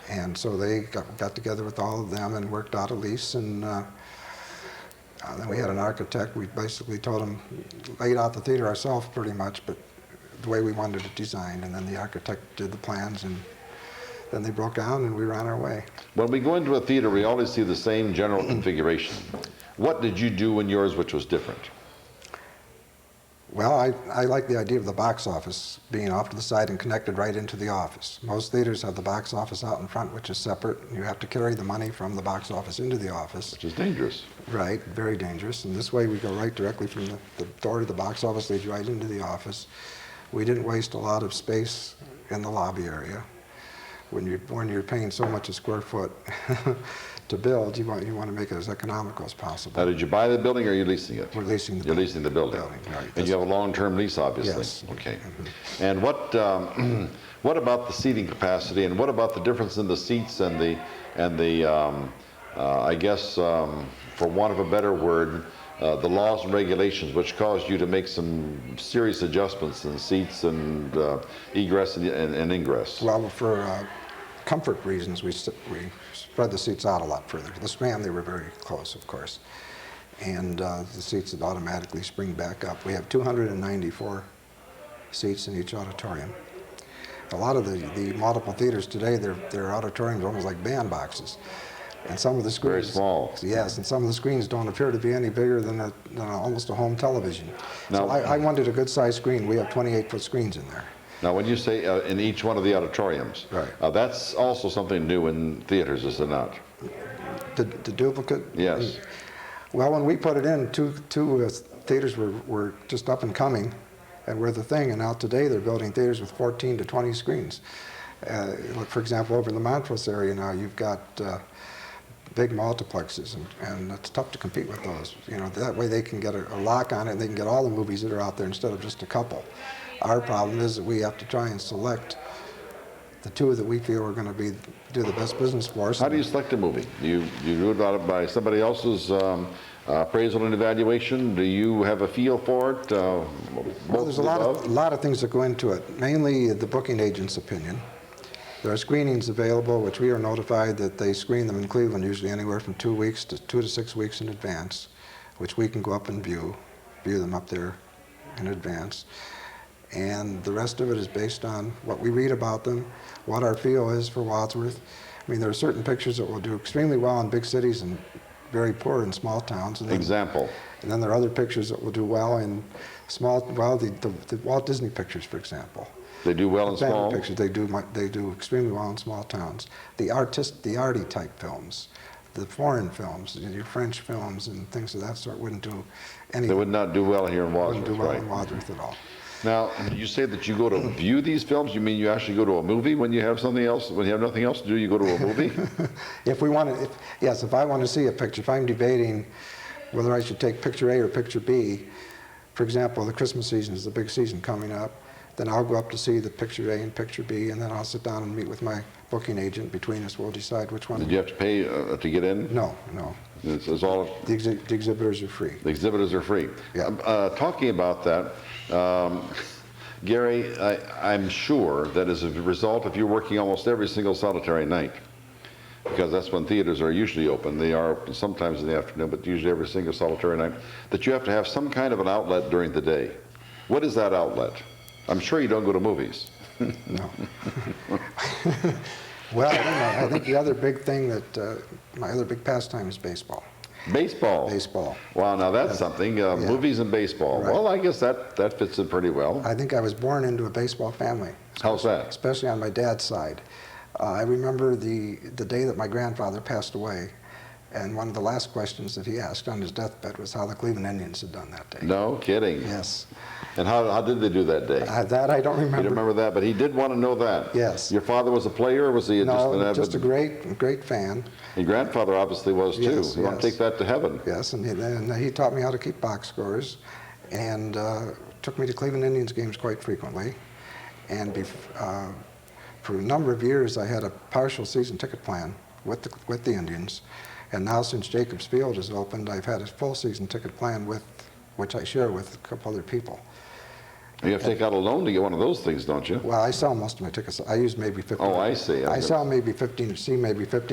And so they got together with all of them and worked out a lease, and then we had an architect. We basically told him, laid out the theater ourselves pretty much, but the way we wanted it designed, and then the architect did the plans, and then they broke down and we were on our way. When we go into a theater, we always see the same general configuration. What did you do in yours which was different? Well, I like the idea of the box office being off to the side and connected right into the office. Most theaters have the box office out in front, which is separate. You have to carry the money from the box office into the office. Which is dangerous. Right, very dangerous. And this way we go right directly from the door to the box office, leads right into the office. We didn't waste a lot of space in the lobby area. When you're paying so much a square foot to build, you want to make it as economical as possible. Now, did you buy the building or are you leasing it? We're leasing the You're building. leasing the building. Right. And you have a long-term lease, obviously. Yes. Okay. And what about the seating capacity, and what about the difference in the seats and the I guess, for want of a better word, the laws and regulations which caused you to make some serious adjustments in seats and egress and ingress? Well, for comfort reasons, we spread the seats out a lot further. The span, they were very close, of course. And the seats would automatically spring back up. We have 294 seats in each auditorium. A lot of the multiple theaters today, their auditoriums are almost like bandboxes. And some of the screens... Very small. Yes, and some of the screens don't appear to be any bigger than almost a home television. Now, so I wanted a good-sized screen. We have 28-foot screens in there. Now, when you say in each one of the auditoriums, right. That's also something new in theaters, is it not? The duplicate? Yes. Well, when we put it in, two theaters were just up and coming and were the thing, and now today they're building theaters with 14 to 20 screens. Like, for example, over in the Montrose area now, you've got big multiplexes, and it's tough to compete with those. You know, that way they can get a lock on it, and they can get all the movies that are out there instead of just a couple. Our problem is that we have to try and select the two that we feel are going to do the best business for us. How do you select a movie? You do it by somebody else's appraisal and evaluation? Do you have a feel for it? Well, there's a lot of things that go into it. Mainly the booking agent's opinion. There are screenings available, which we are notified that they screen them in Cleveland usually anywhere from 2 weeks to 2 to 6 weeks in advance, which we can go up and view them up there in advance. And the rest of it is based on what we read about them, what our feel is for Wadsworth. I mean, there are certain pictures that will do extremely well in big cities and very poor in small towns. And then, example. And then there are other pictures that will do well in the Walt Disney pictures, for example. They do well in small pictures. They do extremely well in small towns. The arty type films, the foreign films, your French films and things of that sort wouldn't do anything. They would not do well here in Wadsworth, wouldn't do well right? in Wadsworth at all. Now, you say that you go to view these films. You mean you actually go to a movie when you have something else? When you have nothing else to do, you go to a movie? If I want to see a picture, if I'm debating whether I should take picture A or picture B, for example, the Christmas season is the big season coming up, then I'll go up to see the picture A and picture B, and then I'll sit down and meet with my booking agent. Between us, we'll decide which one. Did you have to pay to get in? No. It's all. The exhibitors are free. The exhibitors are free. Yeah. Talking about that, Gary, I'm sure that as a result of you working almost every single solitary night, because that's when theaters are usually open. They are sometimes in the afternoon, but usually every single solitary night, that you have to have some kind of an outlet during the day. What is that outlet? I'm sure you don't go to movies. No. Well, I think the other big thing that, my other big pastime is baseball. Baseball? Baseball. Wow, now that's something. Movies and baseball. Right. Well, I guess that fits in pretty well. I think I was born into a baseball family. How's that? Especially on my dad's side. I remember the day that my grandfather passed away, and one of the last questions that he asked on his deathbed was how the Cleveland Indians had done that day. No kidding. Yes. And how did they do that day? That I don't remember. You don't remember that, but he did want to know that. Yes. Your father was a player, or was he just a great fan. Your grandfather obviously was too. Yes, You want to take that to heaven. Yes, and he taught me how to keep box scores, and took me to Cleveland Indians games quite frequently. And for a number of years, I had a partial season ticket plan with the Indians. And now, since Jacobs Field has opened, I've had a full season ticket plan which I share with a couple other people. You have to take out a loan to get one of those things, don't you? Well, I sell most of my tickets. I use maybe 15. Oh, I see. I sell maybe 15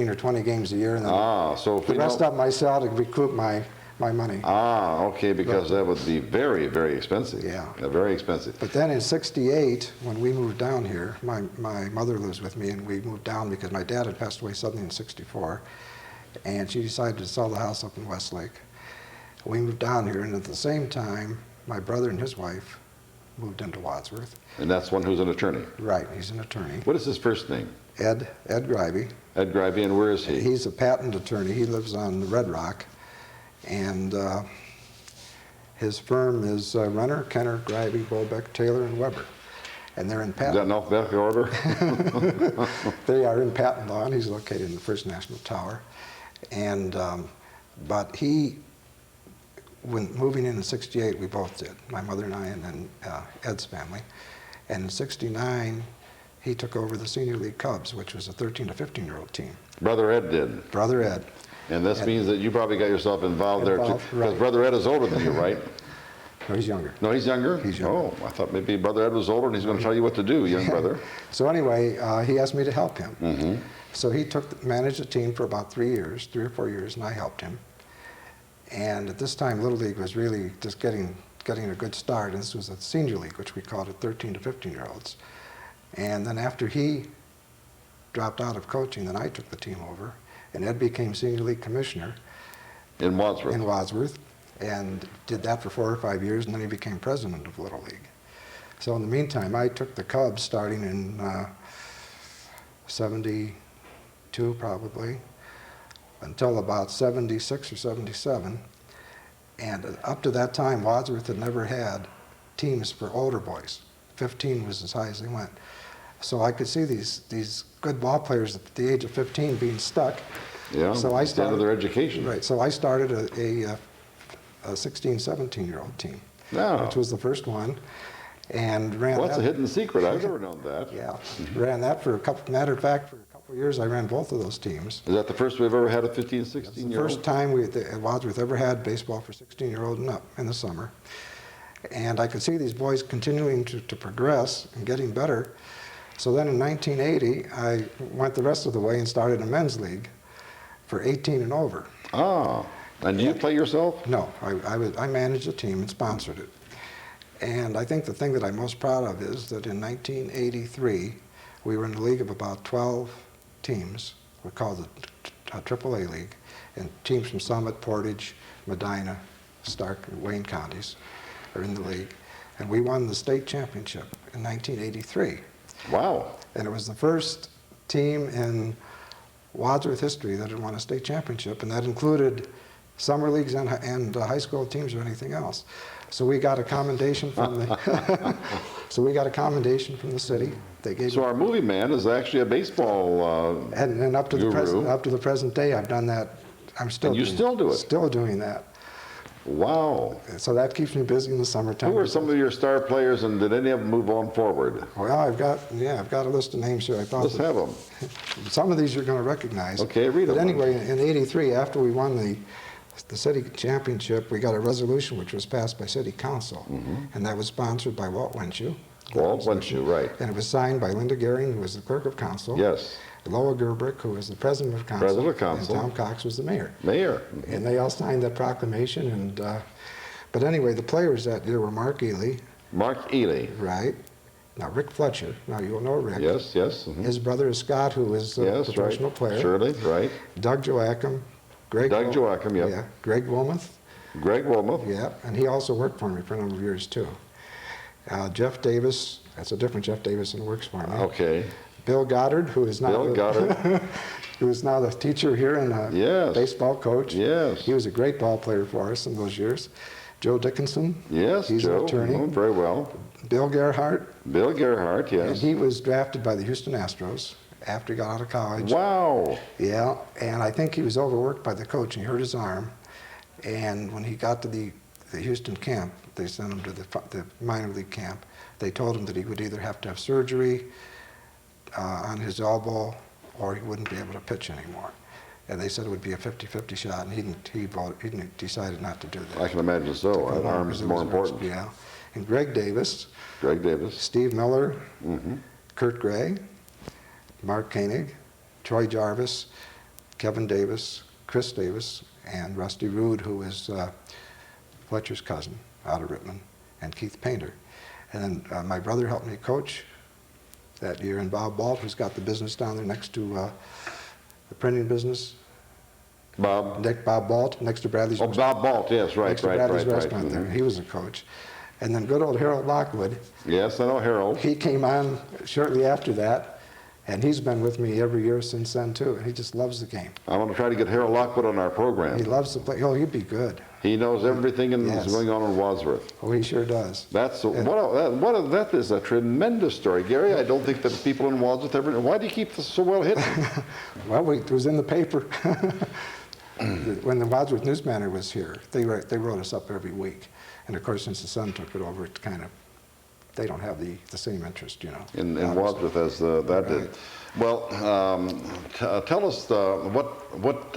or 20 games a year, and then so the rest of them I sell to recoup my my money. Ah, okay, because that would be very, very expensive. Yeah. Very expensive. But then in '68, when we moved down here, my mother lives with me, and we moved down because my dad had passed away suddenly in '64, and she decided to sell the house up in Westlake. We moved down here, and at the same time, my brother and his wife moved into Wadsworth. And that's one who's an attorney. Right, he's an attorney. What is his first name? Ed Greive. Ed Greive, and where is he? He's a patent attorney. He lives on Red Rock, and his firm is Renner, Kenner, Greive, Bolbeck, Taylor, and Weber. And they're in Is that patent. in alphabetical order? They are in patent law, and he's located in the First National Tower. And but when moving in '68, we both did. My mother and I, and then Ed's family. And in '69, he took over the Senior League Cubs, which was a 13 to 15-year-old team. Brother Ed did. Brother Ed. And this means that you probably got yourself involved there too. Because right. Brother Ed is older than you, right? No, he's younger. No, he's younger? He's younger. Oh, I thought maybe Brother Ed was older and he's going to tell you what to do, young brother. So anyway, he asked me to help him. Mm-hmm. So he managed the team for about 3 or 4 years, and I helped him. And at this time, Little League was really just getting a good start, and this was a senior league, which we called it 13 to 15-year-olds. And then after he dropped out of coaching, then I took the team over, and Ed became senior league commissioner In Wadsworth? in Wadsworth, and did that for 4 or 5 years, and then he became president of Little League. So in the meantime, I took the Cubs starting in '72 probably, until about '76 or '77. And up to that time, Wadsworth had never had teams for older boys. 15 was as high as they went. So I could see these good ball players at the age of 15 being stuck. Yeah, So I it's the end of started their education. Right. So I started a 16, 17-year-old team, Yeah. which was the first one, and ran Well, that's that. a hidden secret. I've never known that. Yeah, ran that for matter of fact, for a couple of years. I ran both of those teams. Is that the first we've ever had a 15, It's the 16-year-old? first time at Wadsworth ever had baseball for 16-year-old and up in the summer. And I could see these boys continuing to progress and getting better. So then in 1980, I went the rest of the way and started a men's league for 18 and over. Ah, and do you play yourself? No, I managed the team and sponsored it. And I think the thing that I'm most proud of is that in 1983, we were in a league of about 12 teams. We called it a AAA league, and teams from Summit, Portage, Medina, Stark, and Wayne counties are in the league. And we won the state championship in 1983. Wow. And it was the first team in Wadsworth history that had won a state championship, and that included summer leagues and high school teams or anything else. So we got a commendation from the city. They gave So our movie man is actually a baseball and up to the guru. present day, I've done that. I'm still. And you still do it? Still doing that. Wow. So that keeps me busy in the summertime. Who are some of your star players, and did any of them move on forward? Well, I've got a list of names here. I thought Let's have them. some of these you're going to recognize. Okay, read them. But anyway, in '83, after we won the city championship, we got a resolution which was passed by City Council, and that was sponsored by Walt Wenshaw. Walt Wenshaw, right. And it was signed by Linda Gehring, who was the clerk of council. Yes. Loa Gerbrick, who was the president of council. President of council. And Tom Cox was the mayor. Mayor. And they all signed that proclamation. And but anyway, the players that year were Mark Ely. Mark Ely. Right. Now, Rick Fletcher. Now, you'll know Rick. Yes, yes. His brother is Scott, who is a Yes, professional right. player. Shirley, right. Doug Joachim. Doug Joachim, yep. Yeah. Greg Wilmoth. Greg Wilmoth. Yeah. And he also worked for me for a number of years, too. Jeff Davis. That's a different Jeff Davis who works for me. Okay. Bill Goddard, who is now Bill Goddard. who is now the teacher here and a Yes. baseball coach. Yes. He was a great ball player for us in those years. Joe Dickinson. Yes, He's Joe. an attorney. Oh, very well. Bill Gerhardt. Bill Gerhardt, And yes. he was drafted by the Houston Astros after he got out of college. Wow. Yeah, and I think he was overworked by the coach and he hurt his arm. And when he got to the Houston camp, they sent him to the minor league camp. They told him that he would either have to have surgery on his elbow or he wouldn't be able to pitch anymore. And they said it would be a 50-50 shot, and he decided not to do that. I can imagine so. That arm is more important. Yeah. And Greg Davis, Greg Davis. Steve Miller, Mm-hmm. Kurt Gray, Mark Koenig, Troy Jarvis, Kevin Davis, Chris Davis and Rusty Rood, who is Fletcher's cousin out of Rittman, and Keith Painter. And then my brother helped me coach that year, and Bob Balt, who's got the business down there next to the printing business. Bob? Bob Balt, next to Bradley's Oh, Bob Balt, yes, right, next to right, Bradley's right. restaurant there. He was a coach. And then good old Harold Lockwood. Yes, I know Harold. He came on shortly after that, and he's been with me every year since then, too. And he just loves the game. I want to try to get Harold Lockwood on our program. He loves to play. Oh, he'd be good. He knows everything Yes. that's going on in Wadsworth. Oh, he sure does. That's that is a tremendous story, Gary. I don't think that people in Wadsworth ever. Why do you keep this so well hidden? Well, it was in the paper. When the Wadsworth Newsbanner was here, they wrote us up every week. And of course, since the Sun took it over, it kind of, they don't have the same interest, you know. In Wadsworth as that did. Well, tell us what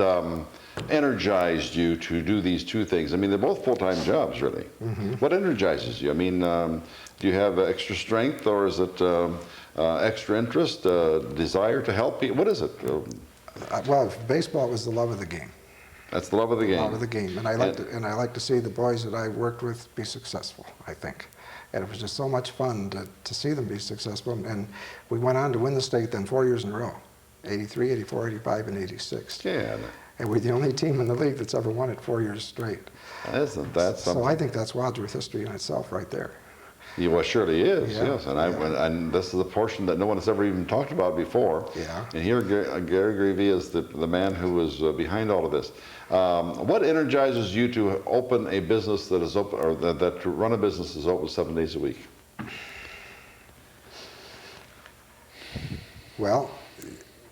energized you to do these two things. I mean, they're both full-time jobs, really. Mm-hmm. What energizes you? I mean, do you have extra strength, or is it extra interest, desire to help people? What is it? Well, baseball was the love of the game. That's the love of the game. Love of the game, and I like to see the boys that I worked with be successful, I think. And it was just so much fun to see them be successful. And we went on to win the state then 4 years in a row, 83, 84, 85, and 86. Yeah. And we're the only team in the league that's ever won it 4 years straight. Isn't that something? So I think that's Wadsworth history in itself right there. Yeah, well, it surely is, Yeah, yes. And this is a portion that no one has ever even talked about before. Yeah. And here, Gary Greive is the man who is behind all of this. What energizes you to open a business that is open, or that to run a business is open 7 days a week? Well,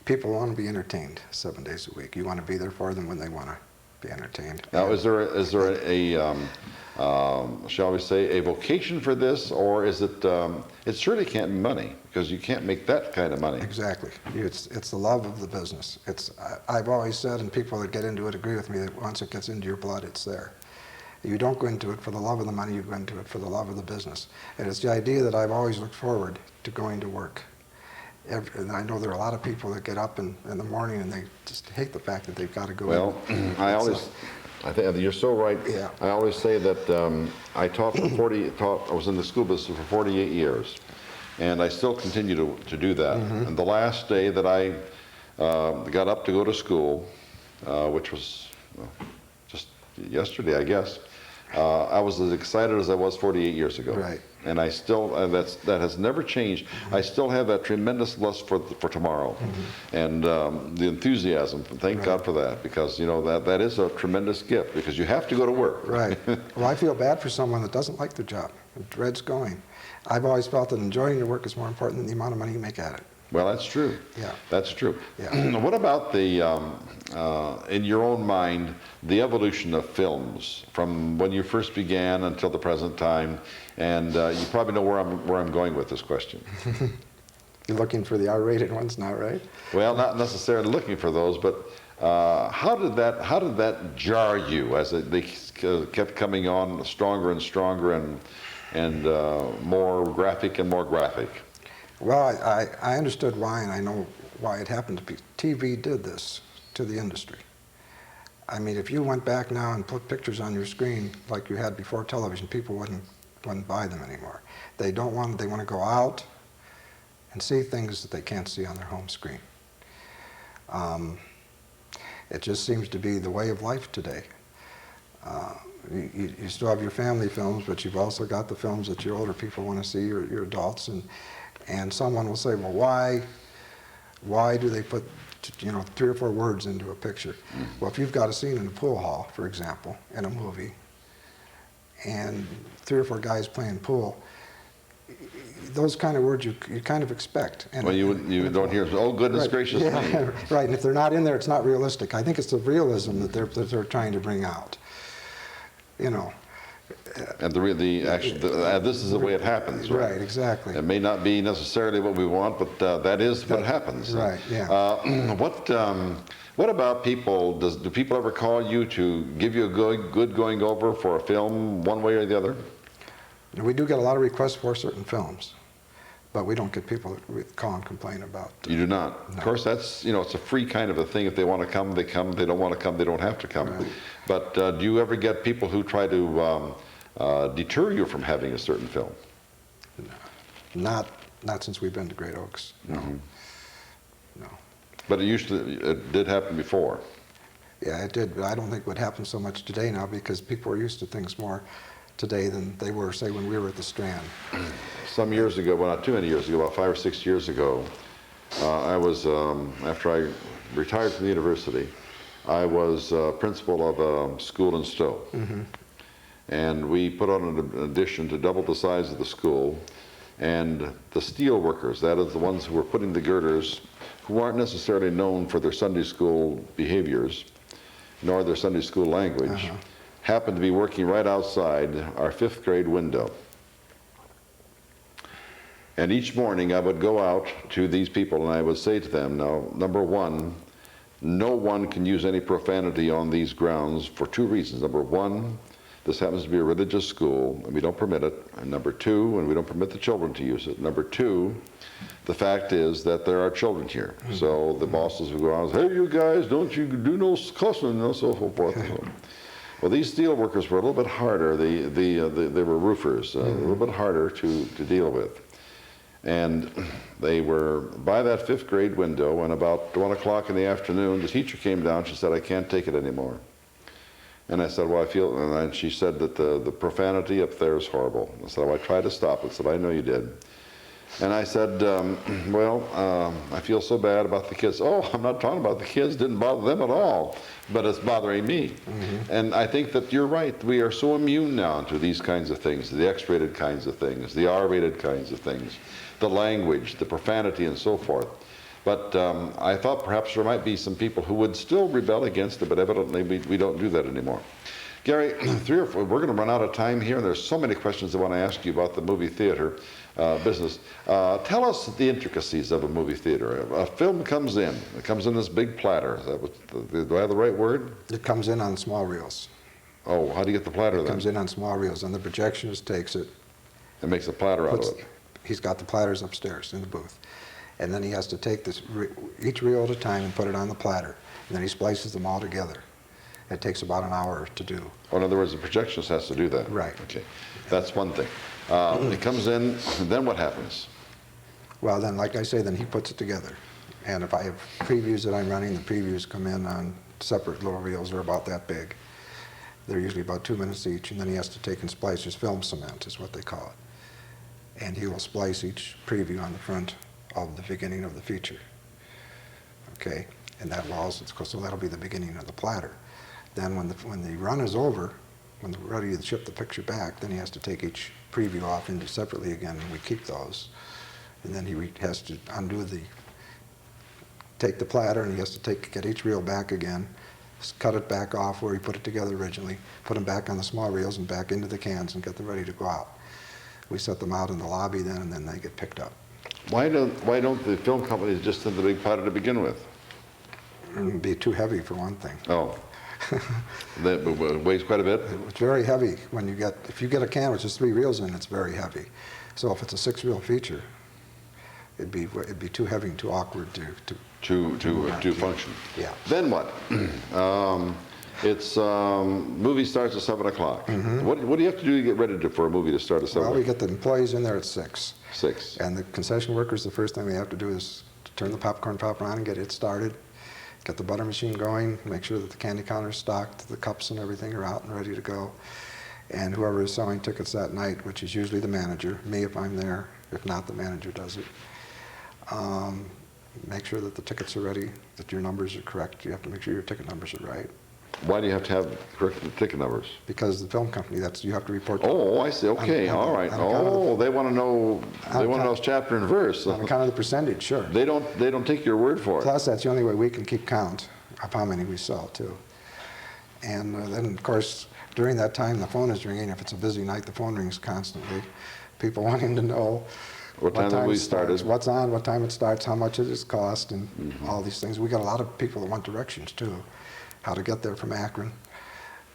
people want to be entertained 7 days a week. You want to be there for them when they want to be entertained. Now, is there a shall we say, a vocation for this, or is it? It surely can't be money, because you can't make that kind of money. Exactly. It's the love of the business. I've always said, and people that get into it agree with me, that once it gets into your blood, it's there. You don't go into it for the love of the money, you go into it for the love of the business. And it's the idea that I've always looked forward to going to work. And I know there are a lot of people that get up in the morning and they just hate the fact that they've got to go. Well, I think you're so right. Yeah. I always say that I taught I was in the school business for 48 years, and I still continue to do that. Mm-hmm. And the last day that I got up to go to school, which was just yesterday, I guess, I was as excited as I was 48 years ago. Right. And I still, that has never changed. I still have that tremendous lust for tomorrow, and the enthusiasm. Thank God for that, because you know that is a tremendous gift, because you have to go to work. Right. Well, I feel bad for someone that doesn't like their job and dreads going. I've always felt that enjoying your work is more important than the amount of money you make at it. Well, that's true. Yeah. That's true. Yeah. What about the, in your own mind, the evolution of films from when you first began until the present time? And you probably know where I'm going with this question. You're looking for the R-rated ones now, right? Well, not necessarily looking for those, but how did that jar you as they kept coming on stronger and stronger and more graphic and more graphic? Well, I understood why, and I know why it happened to be. TV did this to the industry. I mean, if you went back now and put pictures on your screen like you had before television, people wouldn't buy them anymore. They want to go out and see things that they can't see on their home screen. It just seems to be the way of life today. You still have your family films, but you've also got the films that your older people want to see, your adults, and someone will say, well, why do they put 3 or 4 words into a picture? Well, if you've got a scene in a pool hall, for example, in a movie, and 3 or 4 guys playing pool, those kind of words you kind of expect. And well, you don't hear, oh goodness gracious me. Right, and if they're not in there, it's not realistic. I think it's the realism that they're trying to bring out. You know. And this is the way it happens. Right, exactly. It may not be necessarily what we want, but that is what happens. Right, yeah. What about people? Do people ever call you to give you a good going over for a film, one way or the other? We do get a lot of requests for certain films, But we don't get people that call and complain about. You do not. No. Of course, that's, it's a free kind of a thing. If they want to come, they come. They don't want to come, they don't have to come. Right. But do you ever get people who try to deter you from having a certain film? No. Not since we've been to Great Oaks. No. No. But it did happen before. Yeah, it did, but I don't think it would happen so much today now because people are used to things more today than they were, say, when we were at the Strand. Some years ago, well, not too many years ago, about 5 or 6 years ago, I was, after I retired from the university, I was principal of a school in Stowe. Mm-hmm. And we put on an addition to double the size of the school, and the steel workers, that is the ones who were putting the girders, who aren't necessarily known for their Sunday school behaviors, nor their Sunday school language, happened to be working right outside our 5th grade window. And each morning I would go out to these people and I would say to them, now, number one, no one can use any profanity on these grounds for 2 reasons. Number one, this happens to be a religious school and we don't permit it. And number 2, and we don't permit the children to use it. Number 2, the fact is that there are children here. So the bosses would go out and say, hey, you guys, don't you do no cussing and so forth. Well, these steel workers were a little bit harder. They were roofers, a little bit harder to deal with. And they were by that 5th grade window, and about 1 o'clock in the afternoon, the teacher came down. She said, I can't take it anymore. And I said, well, I feel, and she said that the profanity up there is horrible. I said, well, I tried to stop it. I said, I know you did. And I said, I feel so bad about the kids. Oh, I'm not talking about the kids. Didn't bother them at all. But it's bothering me. And I think that you're right. We are so immune now to these kinds of things, the X-rated kinds of things, the R-rated kinds of things, the language, the profanity, and so forth. But I thought perhaps there might be some people who would still rebel against it, but evidently we don't do that anymore. Gary, 3 or 4, we're going to run out of time here, and there's so many questions I want to ask you about the movie theater business. Tell us the intricacies of a movie theater. A film comes in. It comes in this big platter. Is that do I have the right word? It comes in on small reels. Oh, how do you get the platter then? It comes in on small reels, and the projectionist takes it. It makes a platter out of it. He's got the platters upstairs in the booth. And then he has to take this each reel at a time and put it on the platter. And then he splices them all together. It takes about an hour to do. Oh, in other words, the projectionist has to do that. Right. Okay. That's one thing. It comes in, and then what happens? Well, then, like I say, then he puts it together. And if I have previews that I'm running, the previews come in on separate little reels. They're about that big. They're usually about 2 minutes each, and then he has to take and splice his film cement, is what they call it. And he will splice each preview on the front of the beginning of the feature. Okay? And that will also, so that'll be the beginning of the platter. Then when the run is over, when they're ready to ship the picture back, then he has to take each preview off into separately again, and we keep those. And then he has to take the platter, and he has to get each reel back again, cut it back off where he put it together originally, put them back on the small reels and back into the cans and get them ready to go out. We set them out in the lobby then, and then they get picked up. Why don't the film companies just send the big platter to begin with? It would be too heavy for one thing. Oh. That weighs quite a bit? It's very heavy when if you get a can with just 3 reels in, it's very heavy. So if it's a 6-reel feature, it'd be too heavy and too awkward to function. Yeah. Then what? Movie starts at 7 o'clock. What do you have to do to get ready for a movie to start at 7 o'clock? Well, we get the employees in there at 6. 6. And the concession workers, the first thing they have to do is to turn the popcorn popper on and get it started, get the butter machine going, make sure that the candy counter's stocked, the cups and everything are out and ready to go. And whoever is selling tickets that night, which is usually the manager, me if I'm there, if not, the manager does it. Make sure that the tickets are ready, that your numbers are correct. You have to make sure your ticket numbers are right. Why do you have to have correct ticket numbers? Because the film company, you have to report to. Oh, I see. Okay, all right. Oh, they want to know. They want to know chapter and verse. On account of the percentage, sure. They don't take your word for it. Plus, that's the only way we can keep count of how many we sell too. And then, of course, during that time, the phone is ringing. If it's a busy night, the phone rings constantly. People wanting to know what time the movie started, what's on, what time it starts, how much it is cost, and all these things. We got a lot of people that want directions too, how to get there from Akron.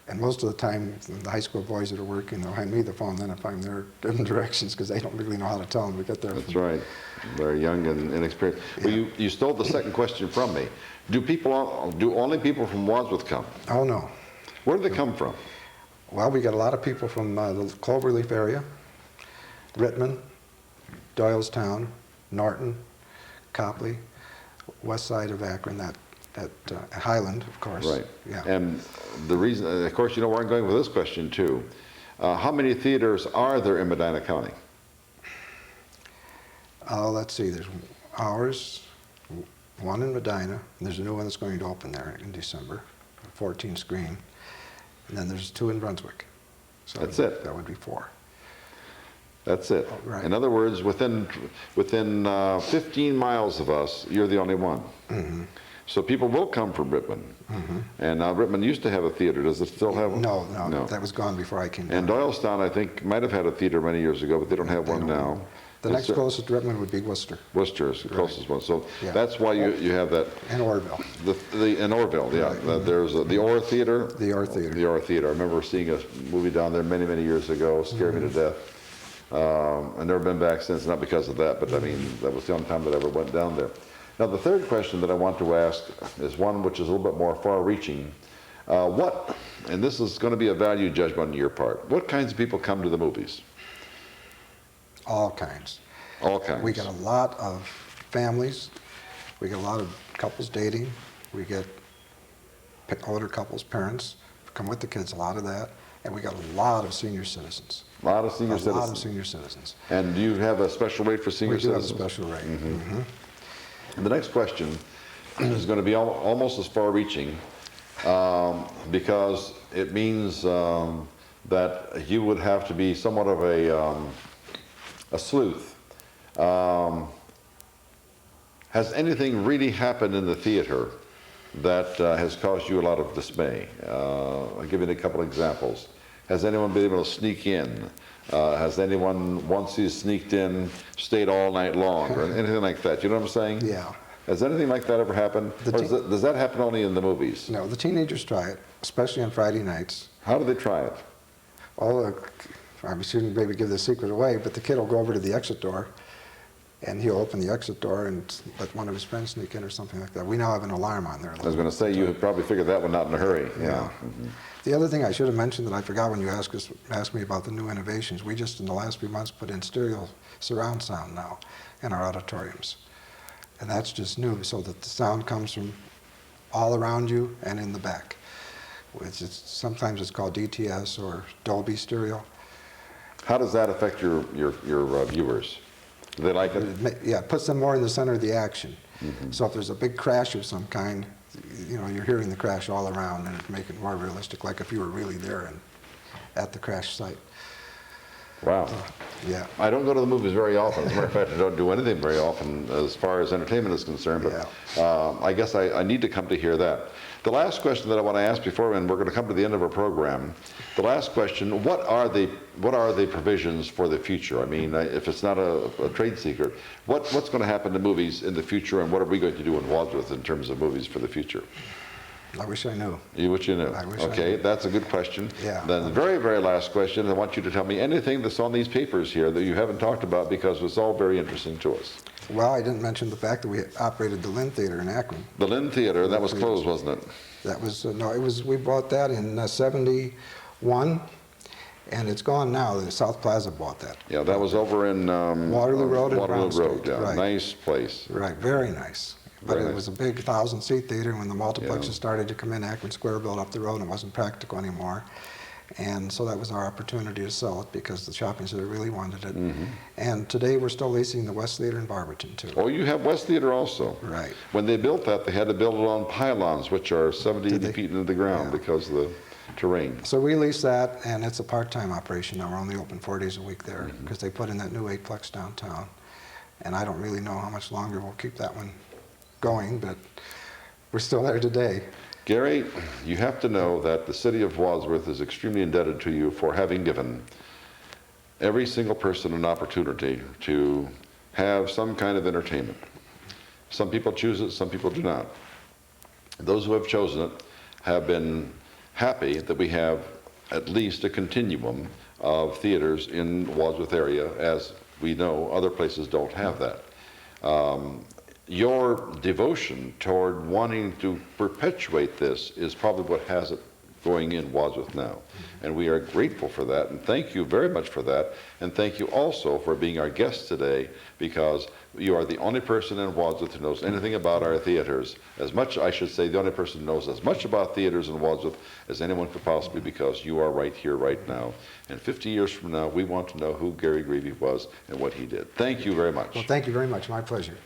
And most of the time, the high school boys that are working, they'll hand me the phone, then if I'm there, give them directions, because they don't really know how to tell them to get there. That's right. They're young and inexperienced. Well, you stole the second question from me. Do only people from Wadsworth come? Oh, no. Where do they come from? Well, we got a lot of people from the Cloverleaf area, Rittman, Doylestown, Norton, Copley, west side of Akron, that Highland, of course. Right. Yeah. And the reason, of course, you know where I'm going with this question too. How many theaters are there in Medina County? Let's see, there's ours, one in Medina, and there's a new one that's going to open there in December, a 14 screen. And then there's 2 in Brunswick. So That's it. That would be 4. That's it. Right. In other words, within 15 miles of us, you're the only one. Mm-hmm. So people will come from Rittman. Mm-hmm. And Rittman used to have a theater. Does it still have one? No, that was gone before I came down. And Doylestown, I think, might have had a theater many years ago, but they don't have one now. The next closest to Rittman would be Worcester. Worcester is the closest one. So Yeah. that's why you have that. And Orville. In Orville, yeah. Right. There's the Orr Theater. The Orr Theater. The Orr Theater. I remember seeing a movie down there many, many years ago. Scared me to death. I've never been back since, not because of that, but I mean, that was the only time that I ever went down there. Now, the third question that I want to ask is one which is a little bit more far-reaching. And this is going to be a value judgment on your part. What kinds of people come to the movies? All kinds. All kinds. We get a lot of families. We get a lot of couples dating. We get older couples, parents come with the kids, a lot of that. And we got a lot of senior citizens. A lot of senior citizens. A lot of senior citizens. And do you have a special rate for senior citizens? We do have a special rate. Mm-hmm. Mm-hmm. The next question is going to be almost as far-reaching because it means that you would have to be somewhat of a sleuth. Has anything really happened in the theater that has caused you a lot of dismay? I'll give you a couple examples. Has anyone been able to sneak in? Has anyone, once he's sneaked in, stayed all night long, or anything like that? You know what I'm saying? Yeah. Has anything like that ever happened? Or does that happen only in the movies? No, the teenagers try it, especially on Friday nights. How do they try it? I shouldn't maybe give the secret away, but the kid will go over to the exit door, and he'll open the exit door and let one of his friends sneak in or something like that. We now have an alarm on there. I was going to say, you had probably figured that one out in a hurry. Yeah. Mm-hmm. The other thing I should have mentioned that I forgot when you asked me about the new innovations, we just in the last few months put in stereo surround sound now in our auditoriums. And that's just new, so that the sound comes from all around you and in the back. Sometimes it's called DTS or Dolby stereo. How does that affect your viewers? Do they like it? Yeah, it puts them more in the center of the action. Mm-hmm. So if there's a big crash of some kind, you know, you're hearing the crash all around, and it make it more realistic, like if you were really there and at the crash site. Wow. Yeah. I don't go to the movies very often. As a matter of fact, I don't do anything very often as far as entertainment is concerned, but I guess I need to come to hear that. The last question that I want to ask before, and we're going to come to the end of our program, the last question, what are the provisions for the future? I mean, if it's not a trade secret, what's going to happen to movies in the future, and what are we going to do in Wadsworth in terms of movies for the future? I wish I knew. You wish you knew. I wish I okay, knew. That's a good question. Yeah. Then the very, very last question, I want you to tell me anything that's on these papers here that you haven't talked about, because it's all very interesting to us. Well, I didn't mention the fact that we operated the Lynn Theater in Akron. The Lynn Theater, that was closed, wasn't it? That was, no, it was, we bought that in '71, and it's gone now. The South Plaza bought that. Yeah, that was over in Waterloo Road and Waterloo Brown Road, Street, yeah. right. Nice place. Right, very nice. But Very it nice. was a big 1,000-seat theater, and when the multiplexes Yeah. started to come in, Akron Square built up the road, and it wasn't practical anymore. And so that was our opportunity to sell it, because the shopping center really wanted it. Mm-hmm. And today we're still leasing the West Theater in Barberton, too. Oh, you have West Theater also. Right. When they built that, they had to build it on pylons, which are 70, Did 80 they? feet into the ground Yeah. because of the terrain. So we lease that, and it's a part-time operation now. We're only open 4 days a week there, Mm-hmm. because they put in that new 8-plex downtown. And I don't really know how much longer we'll keep that one going, but we're still there today. Gary, you have to know that the city of Wadsworth is extremely indebted to you for having given every single person an opportunity to have some kind of entertainment. Some people choose it, some people do not. Those who have chosen it have been happy that we have at least a continuum of theaters in Wadsworth area. As we know, other places don't have that. Your devotion toward wanting to perpetuate this is probably what has it going in Wadsworth now. And we are grateful for that, and thank you very much for that. And thank you also for being our guest today, because you are the only person in Wadsworth who knows anything about our theaters. As much, I should say, the only person who knows as much about theaters in Wadsworth as anyone could possibly, because you are right here, right now. And 50 years from now, we want to know who Gary Greive was and what he did. Thank you very much. Well, thank you very much. My pleasure.